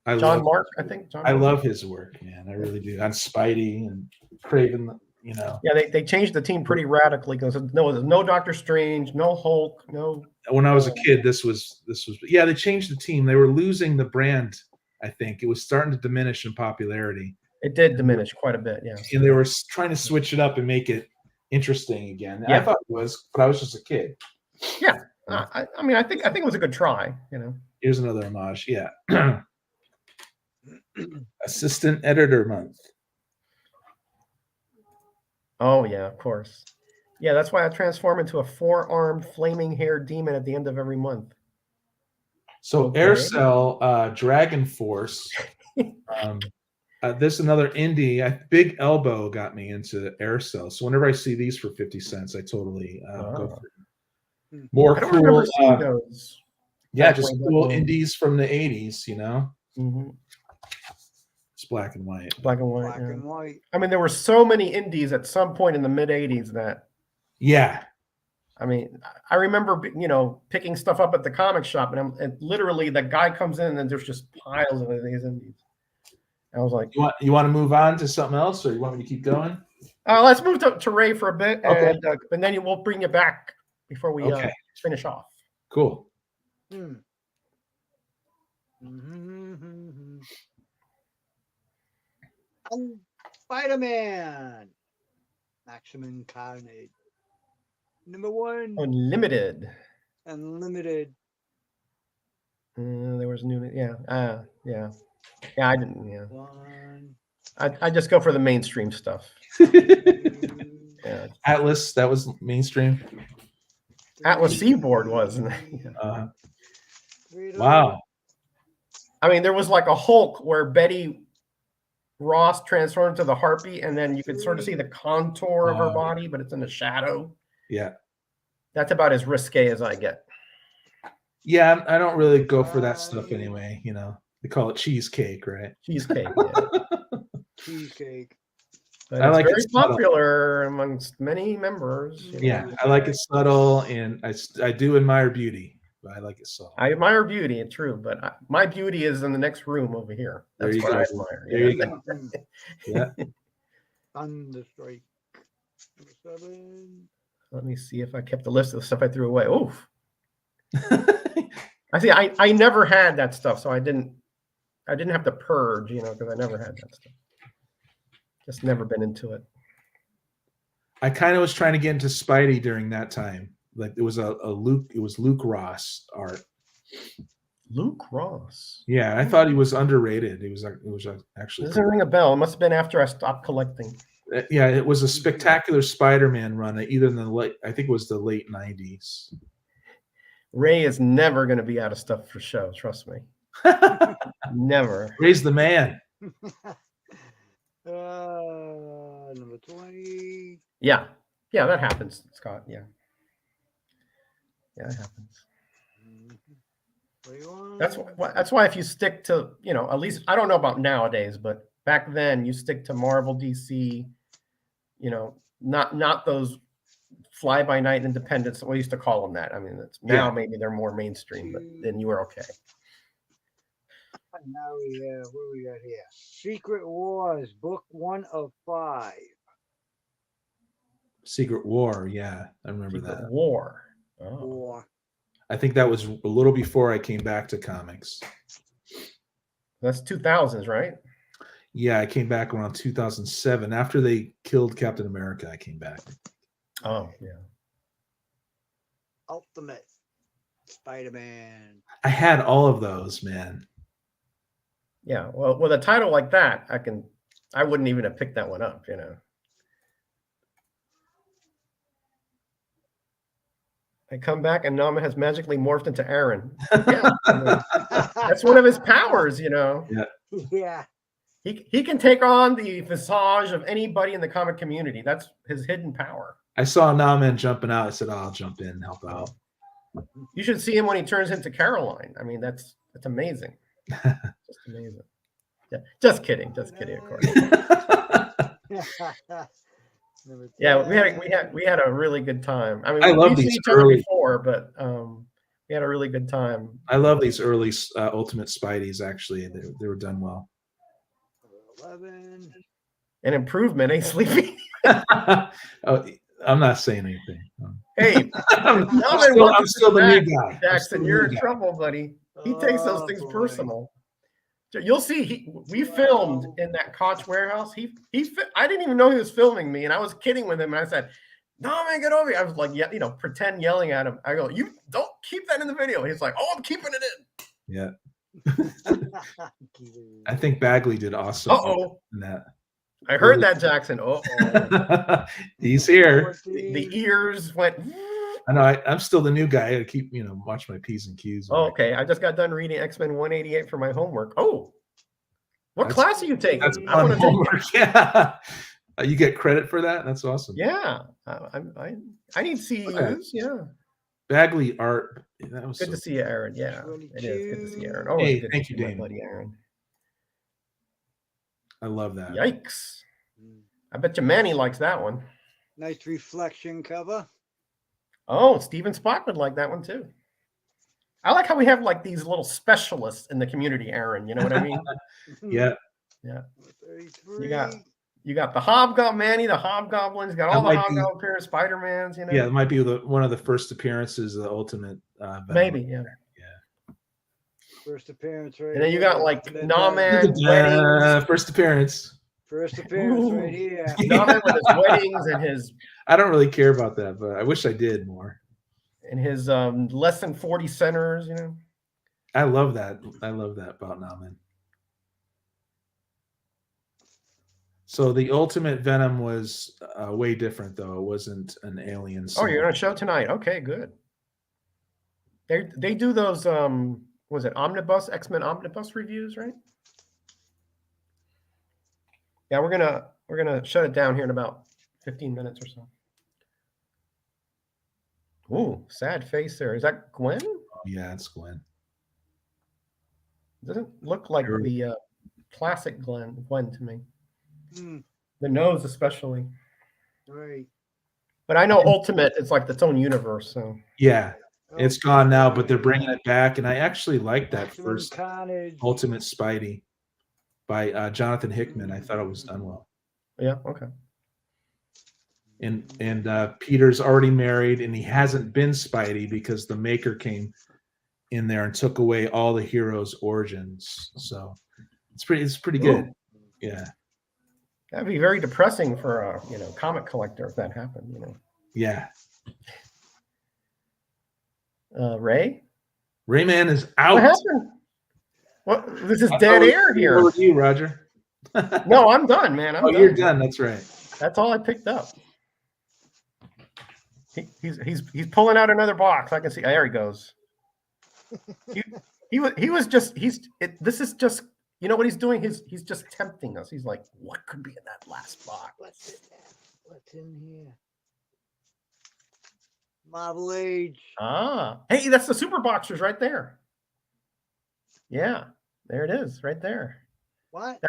I love his work, man. I love his work, man. I really do. On Spidey and Craven you know. Yeah, they changed the team pretty radically because there's no Doctor Strange, no Hulk, no. When I was a kid, this was yeah, they changed the team. They were losing the brand, I think. It was starting to diminish in popularity. It did diminish quite a bit, yeah. And they were trying to switch it up and make it interesting again. Yeah. I thought it was, but I was just a kid. Yeah. I mean, I think it was a good try, you know. Here's another homage. Yeah. Assistant Editor Month. Oh yeah, of course. Yeah, that's why I transform into a 4-armed flaming haired demon at the end of every month. So Okay. Aircell, Dragon Force. This another indie. Big Elbow got me into Aircell. So whenever I see these for 50 cents, I totally go for it. More I don't cool. remember seeing those. Yeah, just cool indies from the 80s, you know? Mm-hmm. It's black and white. Black and white. Black and white. I mean, there were so many indies at some point in the mid 80s that. Yeah. I mean, I remember, you know, picking stuff up at the comic shop, and literally the guy comes in and there's just piles of these indies. I was like, you want to move on to something else, or you want me to keep going? Let's move to Ray for a bit, Okay. and then we'll bring you back before we finish off. Cool. And Spider-Man, Maximum Carnage, #1, Unlimited. Unlimited. There was new, yeah. I didn't, yeah. One. I just go for the mainstream stuff. Yeah. Atlas, that was mainstream. Atlas Seaboard wasn't it? Wow. I mean, there was like a Hulk where Betty Ross transformed into the Harpy, and then you could sort of see the contour of her body, but it's in the shadow. Yeah. That's about as risque as I get. Yeah, I don't really go for that stuff anyway. You know, they call it cheesecake, right? Cheesecake. Yeah. Cheesecake. But I like very it subtle. popular amongst many members. Yeah, I like it subtle, and I do admire beauty, but I like it subtle. I admire beauty, it's true, but my beauty is in the next room over here. That's what I admire. There you go. Yeah. Thunderstrike. #7. Let me see if I kept the list of the stuff I threw away. Oof. I see. I never had that stuff, so I didn't have to purge, you know, because I never had that stuff. Just never been into it. I kind of was trying to get into Spidey during that time. Like it was Luke Ross art. Luke Ross. Yeah, I thought he was underrated. It was actually. Doesn't ring a bell. It must have been after I stopped collecting. Yeah, it was a spectacular Spider-Man run, either in I think it was the late 90s. Ray is never going to be out of stuff for show. Trust me. Never. Ray's the man. #20. Yeah, that happens, Scott. Yeah, that happens. 21. That's why if you stick to, you know, at least I don't know about nowadays, but back then you stick to Marvel, DC, you know, not those fly-by-night independents. We used to call them that. I mean, now maybe they're more mainstream, but then you were okay. Now we have, what we got here? Secret Wars, book 1 of 5. Secret War, yeah, I remember that. War. War. I think that was a little before I came back to comics. That's 2000s, right? Yeah, I came back around 2007. After they killed Captain America, I came back. Oh, yeah. Ultimate Spider-Man. I had all of those, man. Yeah, well, with a title like that, I wouldn't even have picked that one up, you know. I come back and Nama has magically morphed into Aaron. Yeah, I mean, that's one of his powers, you know. Yeah. Yeah. He can take on the visage of anybody in the comic community. That's his hidden power. I saw NammaN jumping out. I said, "I'll jump in and help out." You should see him when he turns into Caroline. I mean, that's amazing. Just amazing. Yeah, just kidding, of course. Yeah, we had a really good time. I mean, I love we've seen these each other early before, but we had a really good time. I love these early Ultimate Spideys. Actually, they were done well. 11. An improvement, ain't sleepy. Oh, I'm not saying anything. Hey, I'm I'm still the new guy. Jackson, you're in trouble, buddy. He takes those Oh, things boy. personal. You'll see. We filmed in that Koch warehouse. I didn't even know he was filming me, and I was kidding with him. And I said, "No, man, get over here." I was like, yeah, pretend yelling at him. I go, "You don't keep that in the video." He's like, "Oh, I'm keeping it in." Yeah. I think Bagley did awesome in that. I heard that, Jackson. Uh-oh. He's here. The ears went. I know. I'm still the new guy. I keep, watch my P's and Q's. Oh, okay. I just got done reading X-Men 188 for my homework. Oh, what class are you taking? That's I want to homework. Yeah. You get credit for that? That's awesome. Yeah. I need CEUs. Okay. Yeah. Bagley art. That was good to see you, Aaron. Yeah. 22. It is good to see you, Aaron. Oh, hey, thank you, my buddy Aaron. I love that. Yikes. I bet you Manny likes that one. Nice reflection cover. Oh, Steven Spock would like that one too. I like how we have like these little specialists in the community, Aaron. You know what I mean? Yeah. Yeah. 33. You got the Hobgoblin, Manny, the Hobgoblins, got all the Hobgoblin appearance, Spider-Mans, Yeah, it might be one of the first appearances of the Ultimate. Maybe, yeah. Yeah. First appearance, right? And then you got like NammaN weddings. First appearance. First appearance right here. NammaN with his weddings and his. I don't really care about that, but I wish I did more. And his less than 40 centers, I love that. I love that about NammaN. So the Ultimate Venom was way different, though. It wasn't an alien. Oh, you're on a show tonight. Okay, good. They do those. Was it X-Men Omnibus reviews, right? Yeah, we're gonna shut it down here in about 15 minutes or so. Ooh, sad face there. Is that Gwen? Oh, yeah, it's Gwen. Doesn't look like the classic Gwen to me. The nose, especially. Right. But I know Ultimate is like its own universe. So yeah, it's gone now, but they're bringing it back, and I actually like that first Ultimate Spidey by Jonathan Hickman. I thought it was done well. Yeah. Okay. And Peter's already married, and he hasn't been Spidey because the Maker came in there and took away all the heroes' origins. So it's pretty good. Yeah. That'd be very depressing for a comic collector if that happened. Yeah. Greyman is out. What happened? What? This is dead air here. What you, Roger? No, I'm done, man. I'm done. You're done. That's right. That's all I picked up. He's pulling out another box. I can see. There he goes. This is just. You know what he's doing? He's just tempting us. He's like, what could be in that last box? What's in here? Marvel Age. Ah, hey, that's the Super Boxers right there. Yeah, there it is, right there. What?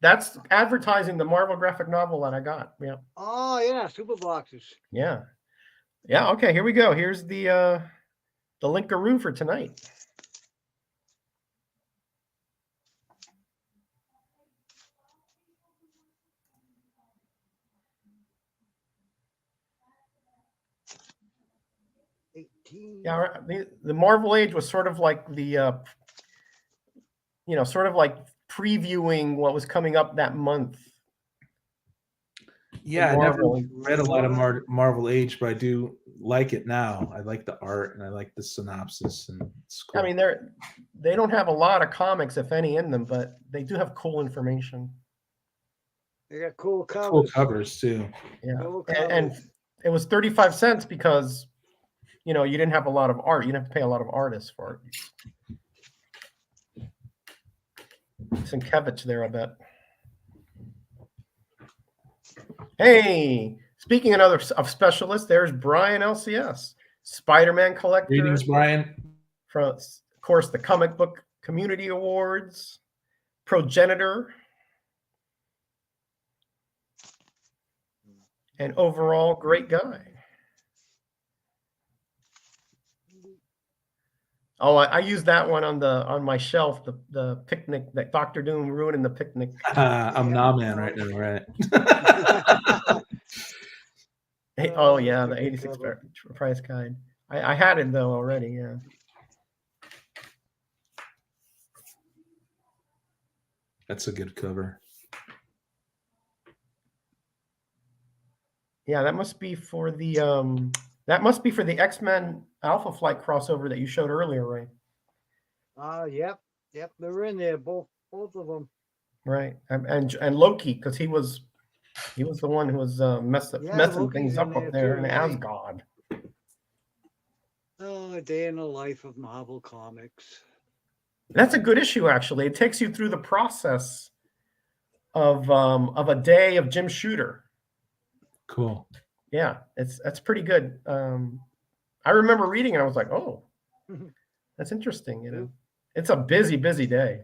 That's advertising the Marvel graphic novel that I got. Yeah. Oh yeah, Super Boxers. Yeah. Yeah. Okay, here we go. Here's the Linkaroo for tonight. Yeah, the Marvel Age was sort of like the, sort of like previewing what was coming up that month. Yeah, I never read a lot of Marvel Age, but I do like it now. I like the art and I like the synopsis, and it's cool. I mean, they don't have a lot of comics, if any, in them, but they do have cool information. They got cool covers. Cool covers too. Yeah, and it was 35 cents because. You didn't have a lot of art. You didn't have to pay a lot of artists for it. Sienkiewicz there, I bet. Hey, speaking of specialists, there's Brian LCS, Spider-Man collector. Greetings, Brian. From, of course, the Comic Book Community Awards, progenitor, and overall great guy. Oh, I used that one on my shelf. The picnic that Dr. Doom ruining the picnic. I'm NammaN right now, right? Hey, oh yeah, the 86 price guide. I had it though already. Yeah. That's a good cover. Yeah, that must be for the X-Men Alpha Flight crossover that you showed earlier, right? Yep, they're in there, both of them. Right, and Loki, because he was the one who was messing Loki's things in up there there too, in right? Asgard. Oh, a day in the life of Marvel Comics. That's a good issue, actually. It takes you through the process of a day of Jim Shooter. Cool. Yeah, that's pretty good. I remember reading it. I was like, oh, that's interesting. You know, it's a busy day.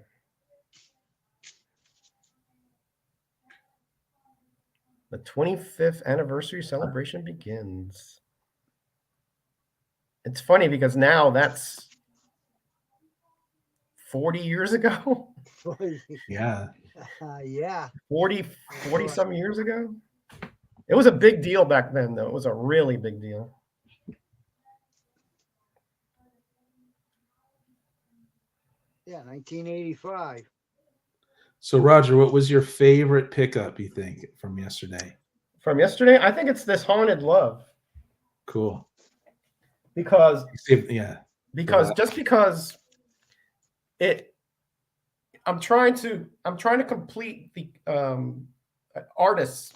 The 25th anniversary celebration begins. It's funny because now that's 40 years ago. Yeah. Yeah. 40 some years ago. It was a big deal back then, though. It was a really big deal. Yeah, 1985. So, Roger, what was your favorite pickup, you think, from yesterday? From yesterday, I think it's this Haunted Love. Cool. Because yeah. Because it, I'm trying to complete the artists'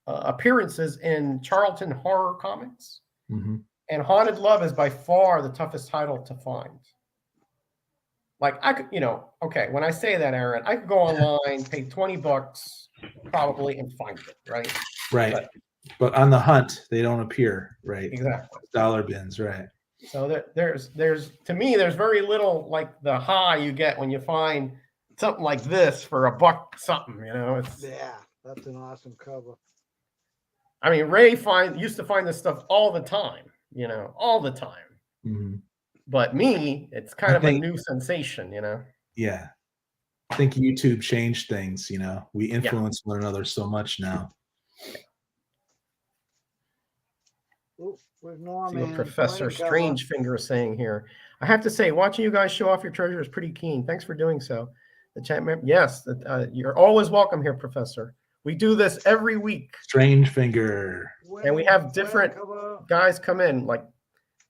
appearances in Charlton horror comics, and Haunted Love is by far the toughest title to find. Like I could, okay, when I say that, Aaron, I could go online, pay $20 probably, and find it, right? Right. But on the hunt, they don't appear, right? Exactly. Dollar bins, right? So there's to me, there's very little like the high you get when you find something like this for $1 something, Yeah, that's an awesome cover. I mean, Ray used to find this stuff all the time, all the time. Mm-hmm. But me, it's kind of a new sensation, Yeah. I think YouTube changed things, We influence one another so much now. Ooh, where's See NammaN? what Professor Strangefinger is saying here. I have to say, watching you guys show off your treasure is pretty keen. Thanks for doing so. The chat member, yes, you're always welcome here, Professor. We do this every week. Strangefinger. And we have different guys come in. Like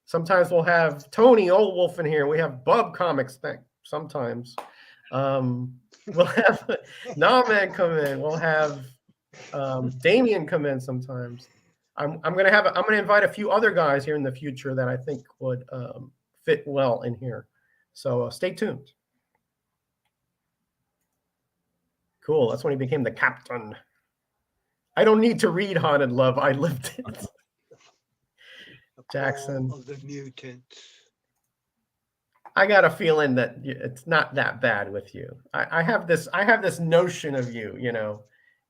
sometimes we'll have Tony Old Wolf in here. We have Bub Comics sometimes. We'll have NammaN come in. We'll have Damien come in sometimes. I'm gonna invite a few other guys here in the future that I think would fit well in here. So stay tuned. Cool. That's when he became the captain. I don't need to read Haunted Love. I lived it. Jackson. Of the mutants. I got a feeling that it's not that bad with you. I have this notion of you,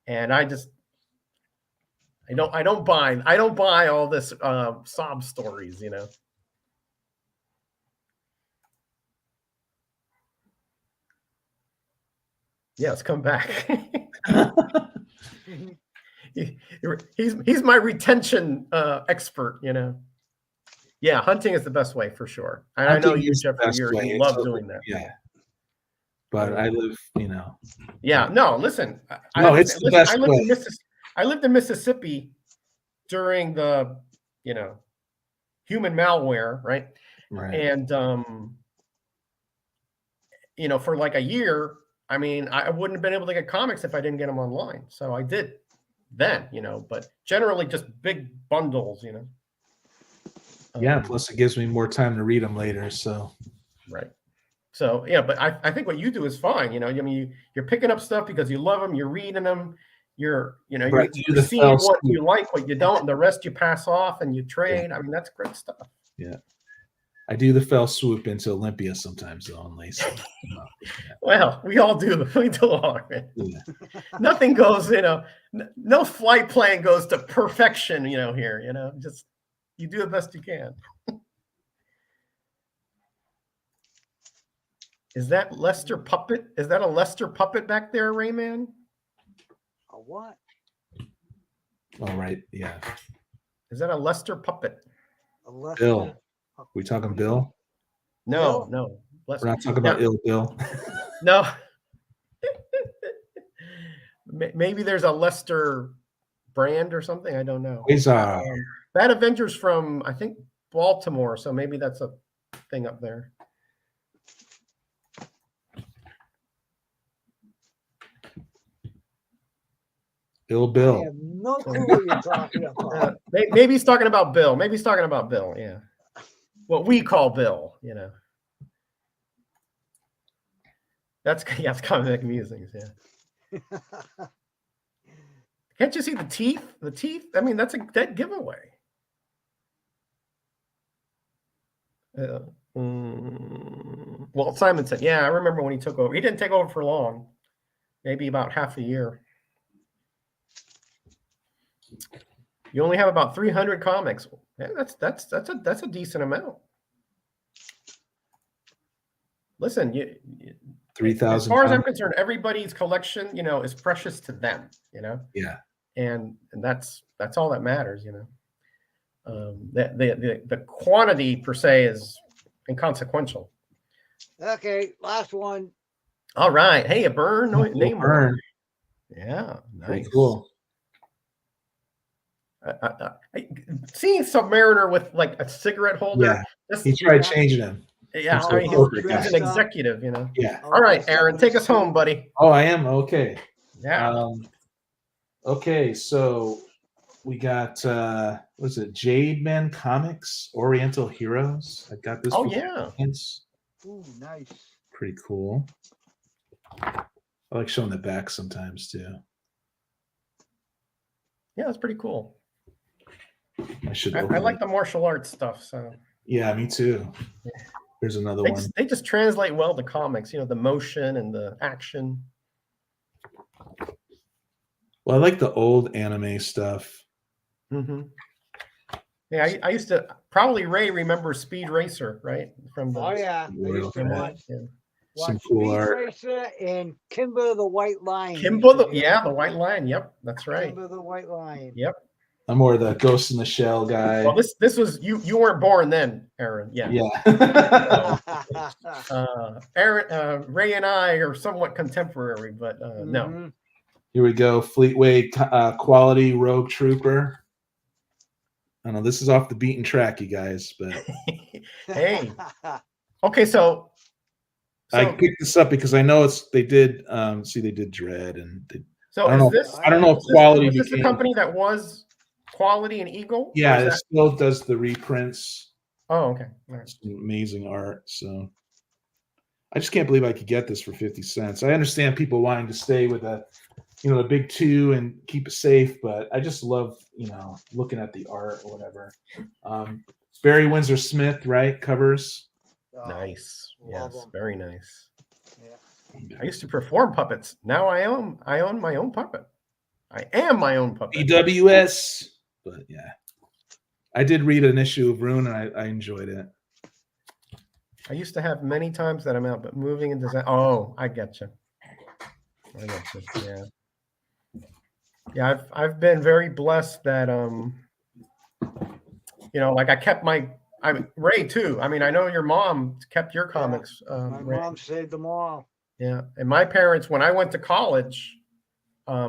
and I don't buy all this sob stories, Yes, come back. He's my retention expert, Yeah, hunting is the best way for sure. And I know you, Jeffrey, you love doing that. Yeah. But I live, Yeah, no, listen. It's the best way. I lived in Mississippi during the, human malware, right? Right. And for like a year, I mean, I wouldn't have been able to get comics if I didn't get them online. So I did then, but generally just big bundles, Yeah, plus it gives me more time to read them later. So right. So yeah, but I think what you do is fine. I mean, you're picking up stuff because you love them, you're reading them, you're seeing what you like, what you don't, and the rest you pass off and you trade. Yeah. I mean, that's great stuff. Yeah. I do the fell swoop into Olympia sometimes, though, only. So, Well, we all do. We do all of it. Yeah. Nothing goes, no flight plan goes to perfection, here, just you do the best you can. Is that Lester Puppet? Is that a Lester Puppet back there, Rayman? A what? All right. Yeah. Is that a Lester Puppet? A Lester? Bill. We talking Bill? No, Bill? no. We're not talking about ill Bill. No. Maybe there's a Lester brand or something. I don't know. Quasar. That Avenger's from, I think, Baltimore. So maybe that's a thing up there. Ill I Bill. have no clue what you're talking about. Maybe he's talking about Bill. Maybe he's talking about Bill. Yeah. What we call Bill, you know. That's comic musings, yeah. Can't you see the teeth? The teeth? I mean, that's a dead giveaway. Well, Simon said, yeah, I remember when he took over. He didn't take over for long, maybe about half a year. You only have about 300 comics. Yeah, that's a decent amount. Listen, 3,000. as far as I'm concerned, everybody's collection, you know, is precious to them, you know. Yeah. And that's all that matters, you know. The quantity per se is inconsequential. Okay, last one. All right, hey, a burn, name Burn. Yeah, Very nice. cool. Seeing Submariner with like a cigarette holder. Yeah, he tried changing him. Yeah, He's I mean, a he's an executive, you know. Yeah. All right, Aaron, take us home, buddy. Oh, I am? Okay. Yeah. Okay, so we got what's it, Jade Man Comics, Oriental Heroes. I got this. Oh yeah. Ooh, nice. Pretty cool. I like showing the back sometimes too. Yeah, that's pretty cool. I I like the martial arts stuff. So yeah, me too. Yeah. There's another one. They just translate well to comics. You know, the motion and the action. Well, I like the old anime stuff. Mm-hmm. Yeah, I used to probably Ray remembers Speed Racer, right? From the Oh yeah, I used to watch some cool Speed art. Racer and Kimba the White Lion. Kimba, the White Lion. Yep, that's right. Kimba the White Lion. Yep. I'm more the Ghost in the Shell guy. Well, this was you weren't born then, Aaron. Yeah. Yeah. Aaron, Ray and I are somewhat contemporary, but no. Here we go. Fleetway Quality Rogue Trooper. I don't know. This is off the beaten track, you guys, but hey. Okay, so I picked this up because I know they did they did Dread and so I don't know if Quality is this a company that was Quality and Eagle? Yeah, it still does the reprints. Oh, okay. All right. Some amazing art. So I just can't believe I could get this for 50 cents. I understand people wanting to stay with the big two and keep it safe, but I just love, looking at the art or whatever. Barry Windsor Smith, right? Covers. Nice. Yes, very nice. Yeah. I used to perform puppets. Now I own my own puppet. I am my own puppet. EWS. But yeah. I did read an issue of Rune and I enjoyed it. I used to have many times that amount, but moving and design. Oh, I get you. Yeah. Yeah, I've been very blessed that like I kept Ray too. I mean, I know your mom kept your comics. My mom saved them all. Yeah, and my parents, when I went to college,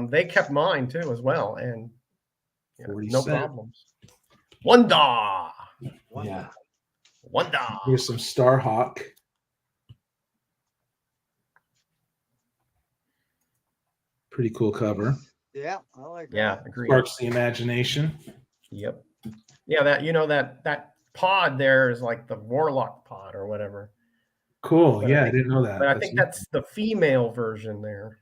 they kept mine too as well, and no problems. Wonder. Yeah. Wonder. Here's some Starhawk. Pretty cool cover. Yeah, I like that. Yeah, agreed. Sparks the imagination. Yep. Yeah, that pod there is like the Warlock pod or whatever. Cool. I didn't know that. But I think that's the female version there.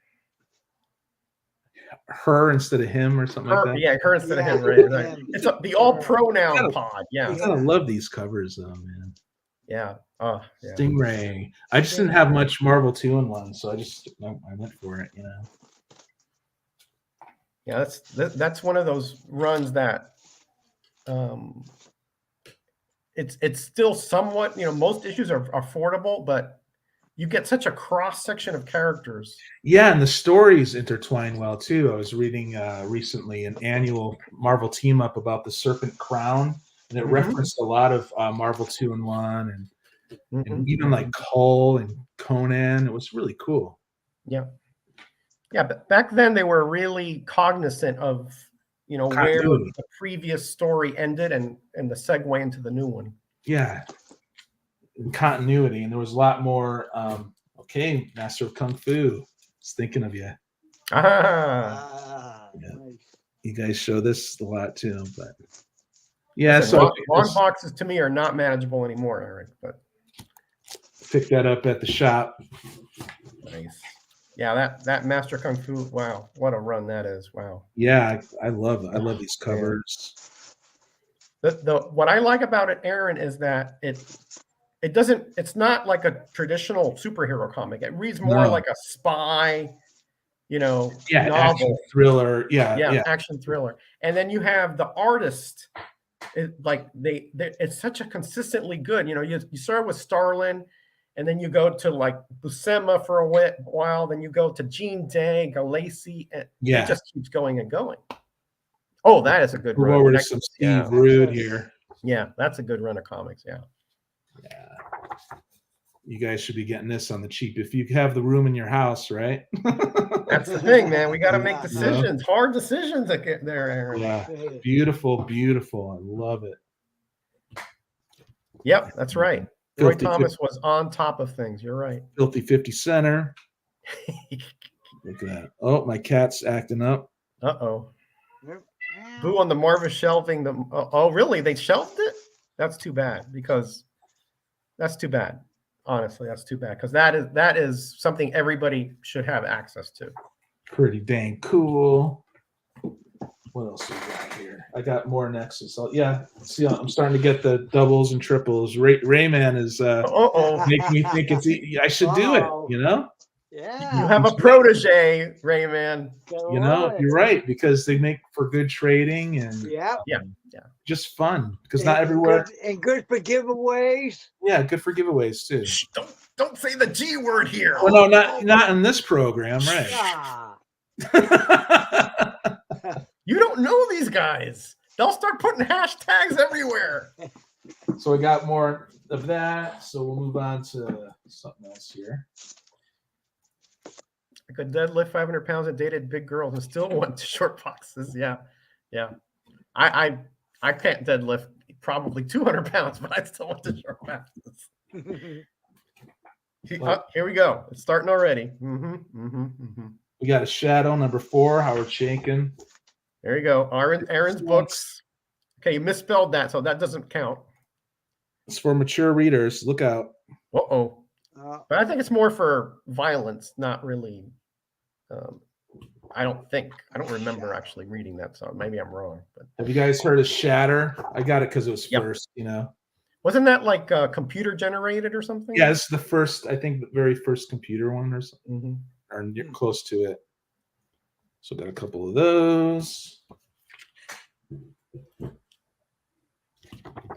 Her instead of him or something like that. Yeah, her instead of him, right? It's the all pronoun pod. Yeah. I gotta love these covers though, man. Yeah. Oh, yeah. Stingray. I just didn't have much Marvel 2-in-1, so I went for it, Yeah, that's one of those runs that it's still somewhat, most issues are affordable, but you get such a cross section of characters. Yeah, and the stories intertwine well too. I was reading recently an annual Marvel team up about the Serpent Crown, and it referenced a lot of Marvel 2-in-1 and even like Cole and Conan. It was really cool. Yeah. Yeah, but back then they were really cognizant of, you know, where Continuity. the previous story ended and the segue into the new one. Yeah, and continuity, and there was a lot more. Okay, Master of Kung Fu, just thinking of you. Ah, Yeah. Nice. You guys show this a lot too, but yeah. Listen, So long boxes to me are not manageable anymore, Eric. But pick that up at the shop. nice. Yeah, that Master Kung Fu. Wow, what a run that is! Wow. Yeah, I love it. I love these covers. What I like about it, Aaron, is that it doesn't. It's not like a traditional superhero comic. It reads more like a spy, you know, Yeah, novel. action thriller. Yeah. Action thriller. And then you have the artist. It's such a consistently good. You know, you start with Starlin, and then you go to like Buscema for a while. Then you go to Gene Day, Galassi, and it just keeps going and going. Oh, that is a good run. We're over to some Steve Rude here. Yeah, that's a good run of comics. Yeah. You guys should be getting this on the cheap if you have the room in your house, right? That's the thing, man. We got to make decisions, hard decisions that get there, Aaron. Yeah, beautiful, beautiful. I love it. Yep, that's right. Roy Thomas was on top of things. You're right. Filthy 50 Center. Look at that. Oh, my cat's acting up. Uh-oh. Boo on the Marvel shelving. Oh, really? They shelved it? That's too bad because that's too bad. Honestly, that's too bad because that is something everybody should have access to. Pretty dang cool. What else we got here? I got more Nexus. Yeah, see, I'm starting to get the doubles and triples. Greyman is making me think I should do it. You know? Yeah. You have a protege, Greyman. You know, you're right because they make for good trading and yeah, just fun because not everywhere. Good for giveaways. Yeah, good for giveaways too. Shh, don't say the G word here. Well, no, not in this program, right? You don't know these guys. They'll start putting hashtags everywhere. So we got more of that. So we'll move on to something else here. I could deadlift 500 pounds and dated big girls and still want short boxes. Yeah. I can't deadlift probably 200 pounds, but I still want the short boxes. Here we go. It's starting already. We got a shadow number 4, Howard Shankin. There you go. Aaron's books. Okay, you misspelled that, so that doesn't count. It's for mature readers. Look out. Uh-oh. But I think it's more for violence, not really. I don't remember actually reading that, so maybe I'm wrong. But have you guys heard of Shatter? I got it because it was first, you know. Wasn't that like computer generated or something? Yeah, it's the first, I think, the very first computer one or something, or close to it. So got a couple of those.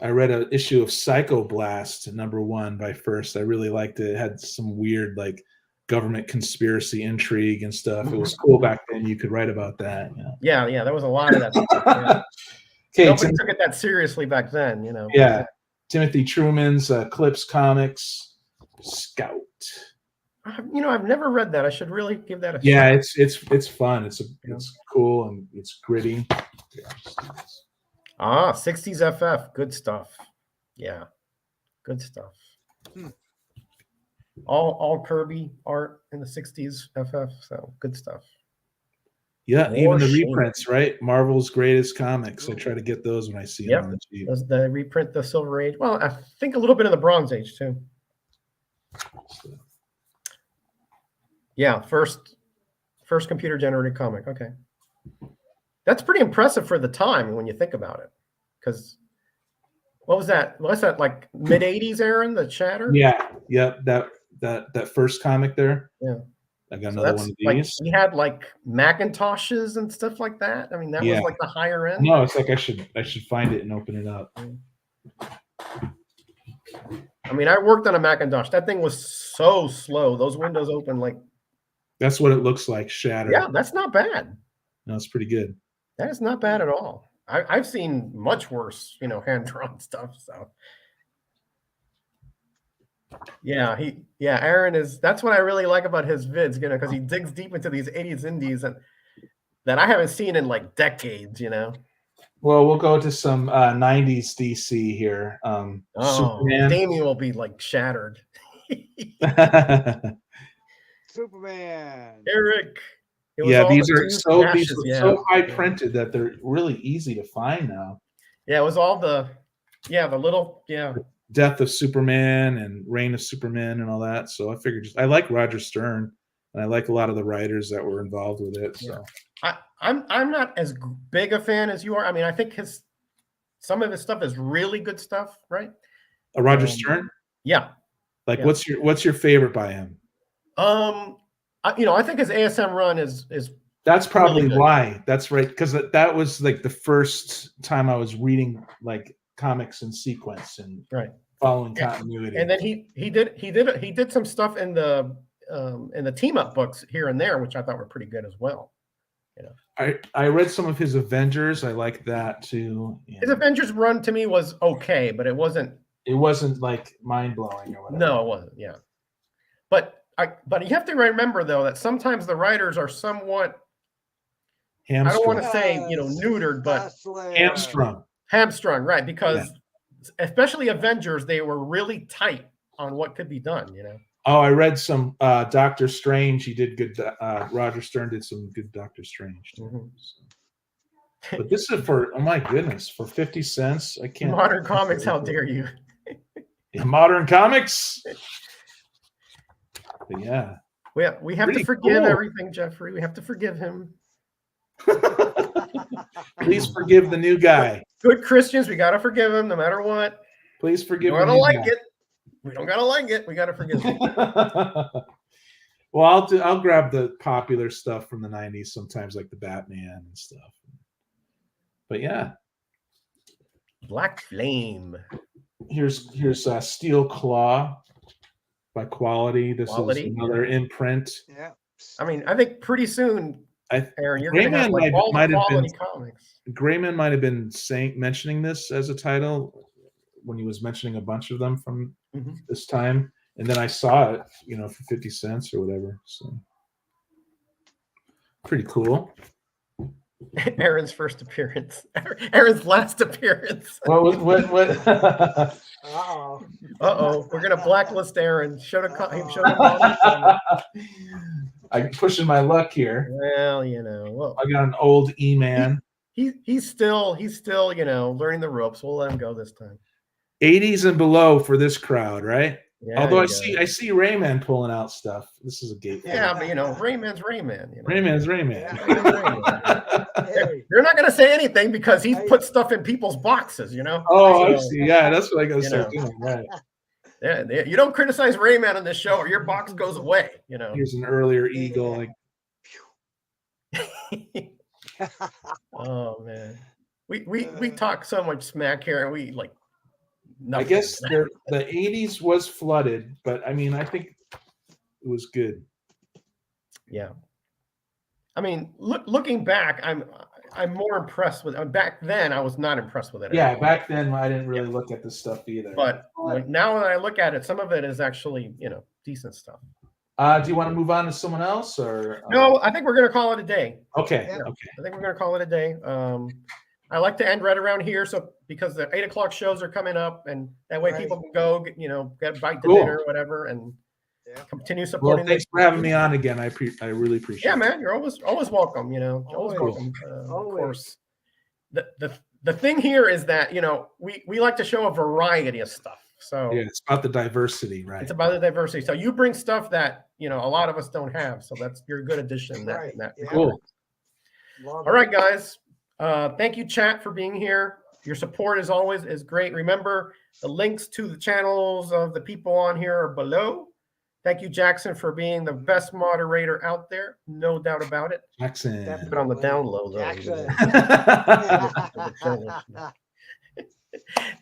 I read an issue of Psychoblast, #1 by First. I really liked it. It had some weird like government conspiracy intrigue and stuff. It was cool back then. You could write about that. You know? Yeah, there was a lot of that stuff. Yeah. Okay, nobody took it that seriously back then, you know. Yeah, Timothy Truman's Eclipse Comics Scout. I've never read that. I should really give that a shot. Yeah, it's fun. It's cool and it's gritty. Ah, 60s FF, good stuff. Yeah, good stuff. All Kirby art in the 60s FF, so good stuff. Yeah, even the reprints, right? Marvel's Greatest Comics. I try to get those when I see them on the cheap. Does the reprint the Silver Age? Well, I think a little bit of the Bronze Age too. Yeah, first computer generated comic. Okay. That's pretty impressive for the time when you think about it. Because what was that? Was that like mid 80s, Aaron, the Shatter? Yeah. That first comic there. Yeah. I got another one of these. Like, he had like Macintoshes and stuff like that. I mean, that was like the higher end. No, it's like I should find it and open it up. I mean, I worked on a Macintosh. That thing was so slow. Those windows open like. That's what it looks like, shattered. Yeah, that's not bad. No, it's pretty good. That is not bad at all. I've seen much worse, hand-drawn stuff. So. Yeah, Aaron is. That's what I really like about his vids, because he digs deep into these 80s indies that I haven't seen in like decades. Well, we'll go to some 90s DC here. Superman. Damien will be like shattered. Superman. Eric. Yeah, these are so high printed that they're really easy to find now. Yeah, it was all the little Death of Superman and Reign of Superman and all that. So I figured I like Roger Stern, and I like a lot of the writers that were involved with it. So I'm not as big a fan as you are. I mean, I think some of his stuff is really good stuff, right? Roger Stern? Yeah. Like what's your favorite by him? I think his ASM run is that's probably really why. That's right, because that was like the first time I was reading like comics in sequence and following continuity. And then he did some stuff in the team up books here and there, which I thought were pretty good as well. I read some of his Avengers. I like that too. His Avengers run to me was okay, but it wasn't like mind blowing or whatever. No, it wasn't. Yeah, but you have to remember though that sometimes the writers are somewhat hamstrung. I don't want to say neutered, but hamstrung, right? Because especially Avengers, they were really tight on what could be done. Oh, I read some Doctor Strange. He did good. Roger Stern did some good Doctor Strange. Mm-hmm. So. But this is for, oh my goodness, for 50 cents. I can't. Modern Comics, how dare you? Modern Comics. But yeah. We have to forgive everything, Jeffrey. We have to forgive him. Please forgive the new guy. Good Christians, we got to forgive him no matter what. Please forgive him. We don't like it. We don't gotta like it. We gotta forgive him. Well, I'll grab the popular stuff from the 90s sometimes, like the Batman and stuff. But yeah. Black Flame. Here's Steel Claw by Quality. This is another imprint. Yeah. I mean, I think pretty soon, Aaron, you're going to have like all the quality comics. Greyman might have been mentioning this as a title when he was mentioning a bunch of them from this time. And then I saw it, for 50 cents or whatever. So pretty cool. Aaron's first appearance. Aaron's last appearance. What? Uh-oh. We're going to blacklist Aaron. I'm pushing my luck here. Well, I got an old E-Man. He's still, learning the ropes. We'll let him go this time. 80s and below for this crowd, right? Yeah, although I see Greyman pulling out stuff. This is a gate. Yeah, but Greyman's Greyman. Greyman's Greyman. You're not going to say anything because he's put stuff in people's boxes, Oh, I see. Yeah, that's what I got to start doing. Right. Yeah, you don't criticize Greyman on this show, or your box goes away. Here's an earlier eagle. Oh man, we talk so much smack here, and we like. Nothing. I guess the 80s was flooded, but I mean, I think it was good. Yeah. I mean, looking back, I'm more impressed with. Back then, I was not impressed with it. Yeah, back then I didn't really look at this stuff either. But now that I look at it, some of it is actually decent stuff. Do you want to move on to someone else, or no? I think we're going to call it a day. Okay. Yeah. Okay. I think we're going to call it a day. I like to end right around here, because the 8 o'clock shows are coming up, and that way people can go, get a bite to dinner or whatever, and continue supporting. Well, thanks for having me on again. I really appreciate it. Yeah, man, you're always welcome. Always welcome. Of course. The thing here is that we like to show a variety of stuff. So yeah, it's about the diversity, right? It's about the diversity. So you bring stuff that a lot of us don't have. So you're a good addition. Cool. All right, guys. Thank you, chat, for being here. Your support as always is great. Remember, the links to the channels of the people on here are below. Thank you, Jackson, for being the best moderator out there. No doubt about it. Jackson. But on the down low, though.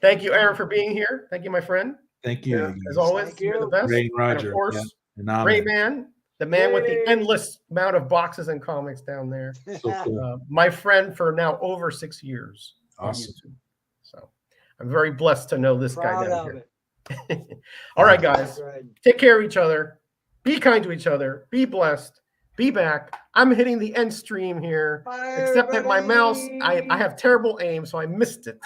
Thank you, Aaron, for being here. Thank you, my friend. Thank you. Yeah, you as guys. always, Thank you're the you. best. Ray and And Roger. of course, Yeah. And NammaN. Greyman, the man with the Yay. endless amount of boxes and comics down there. So cool. My friend for now over 6 years on Awesome. YouTube. So I'm very blessed to know this guy Proud down of here. it. All right, guys. Good. Take care of each other. Be kind to each other. Be blessed. Be back. I'm hitting the end stream here. Bye, Except that my mouse, I everybody. have terrible aim, so I missed it.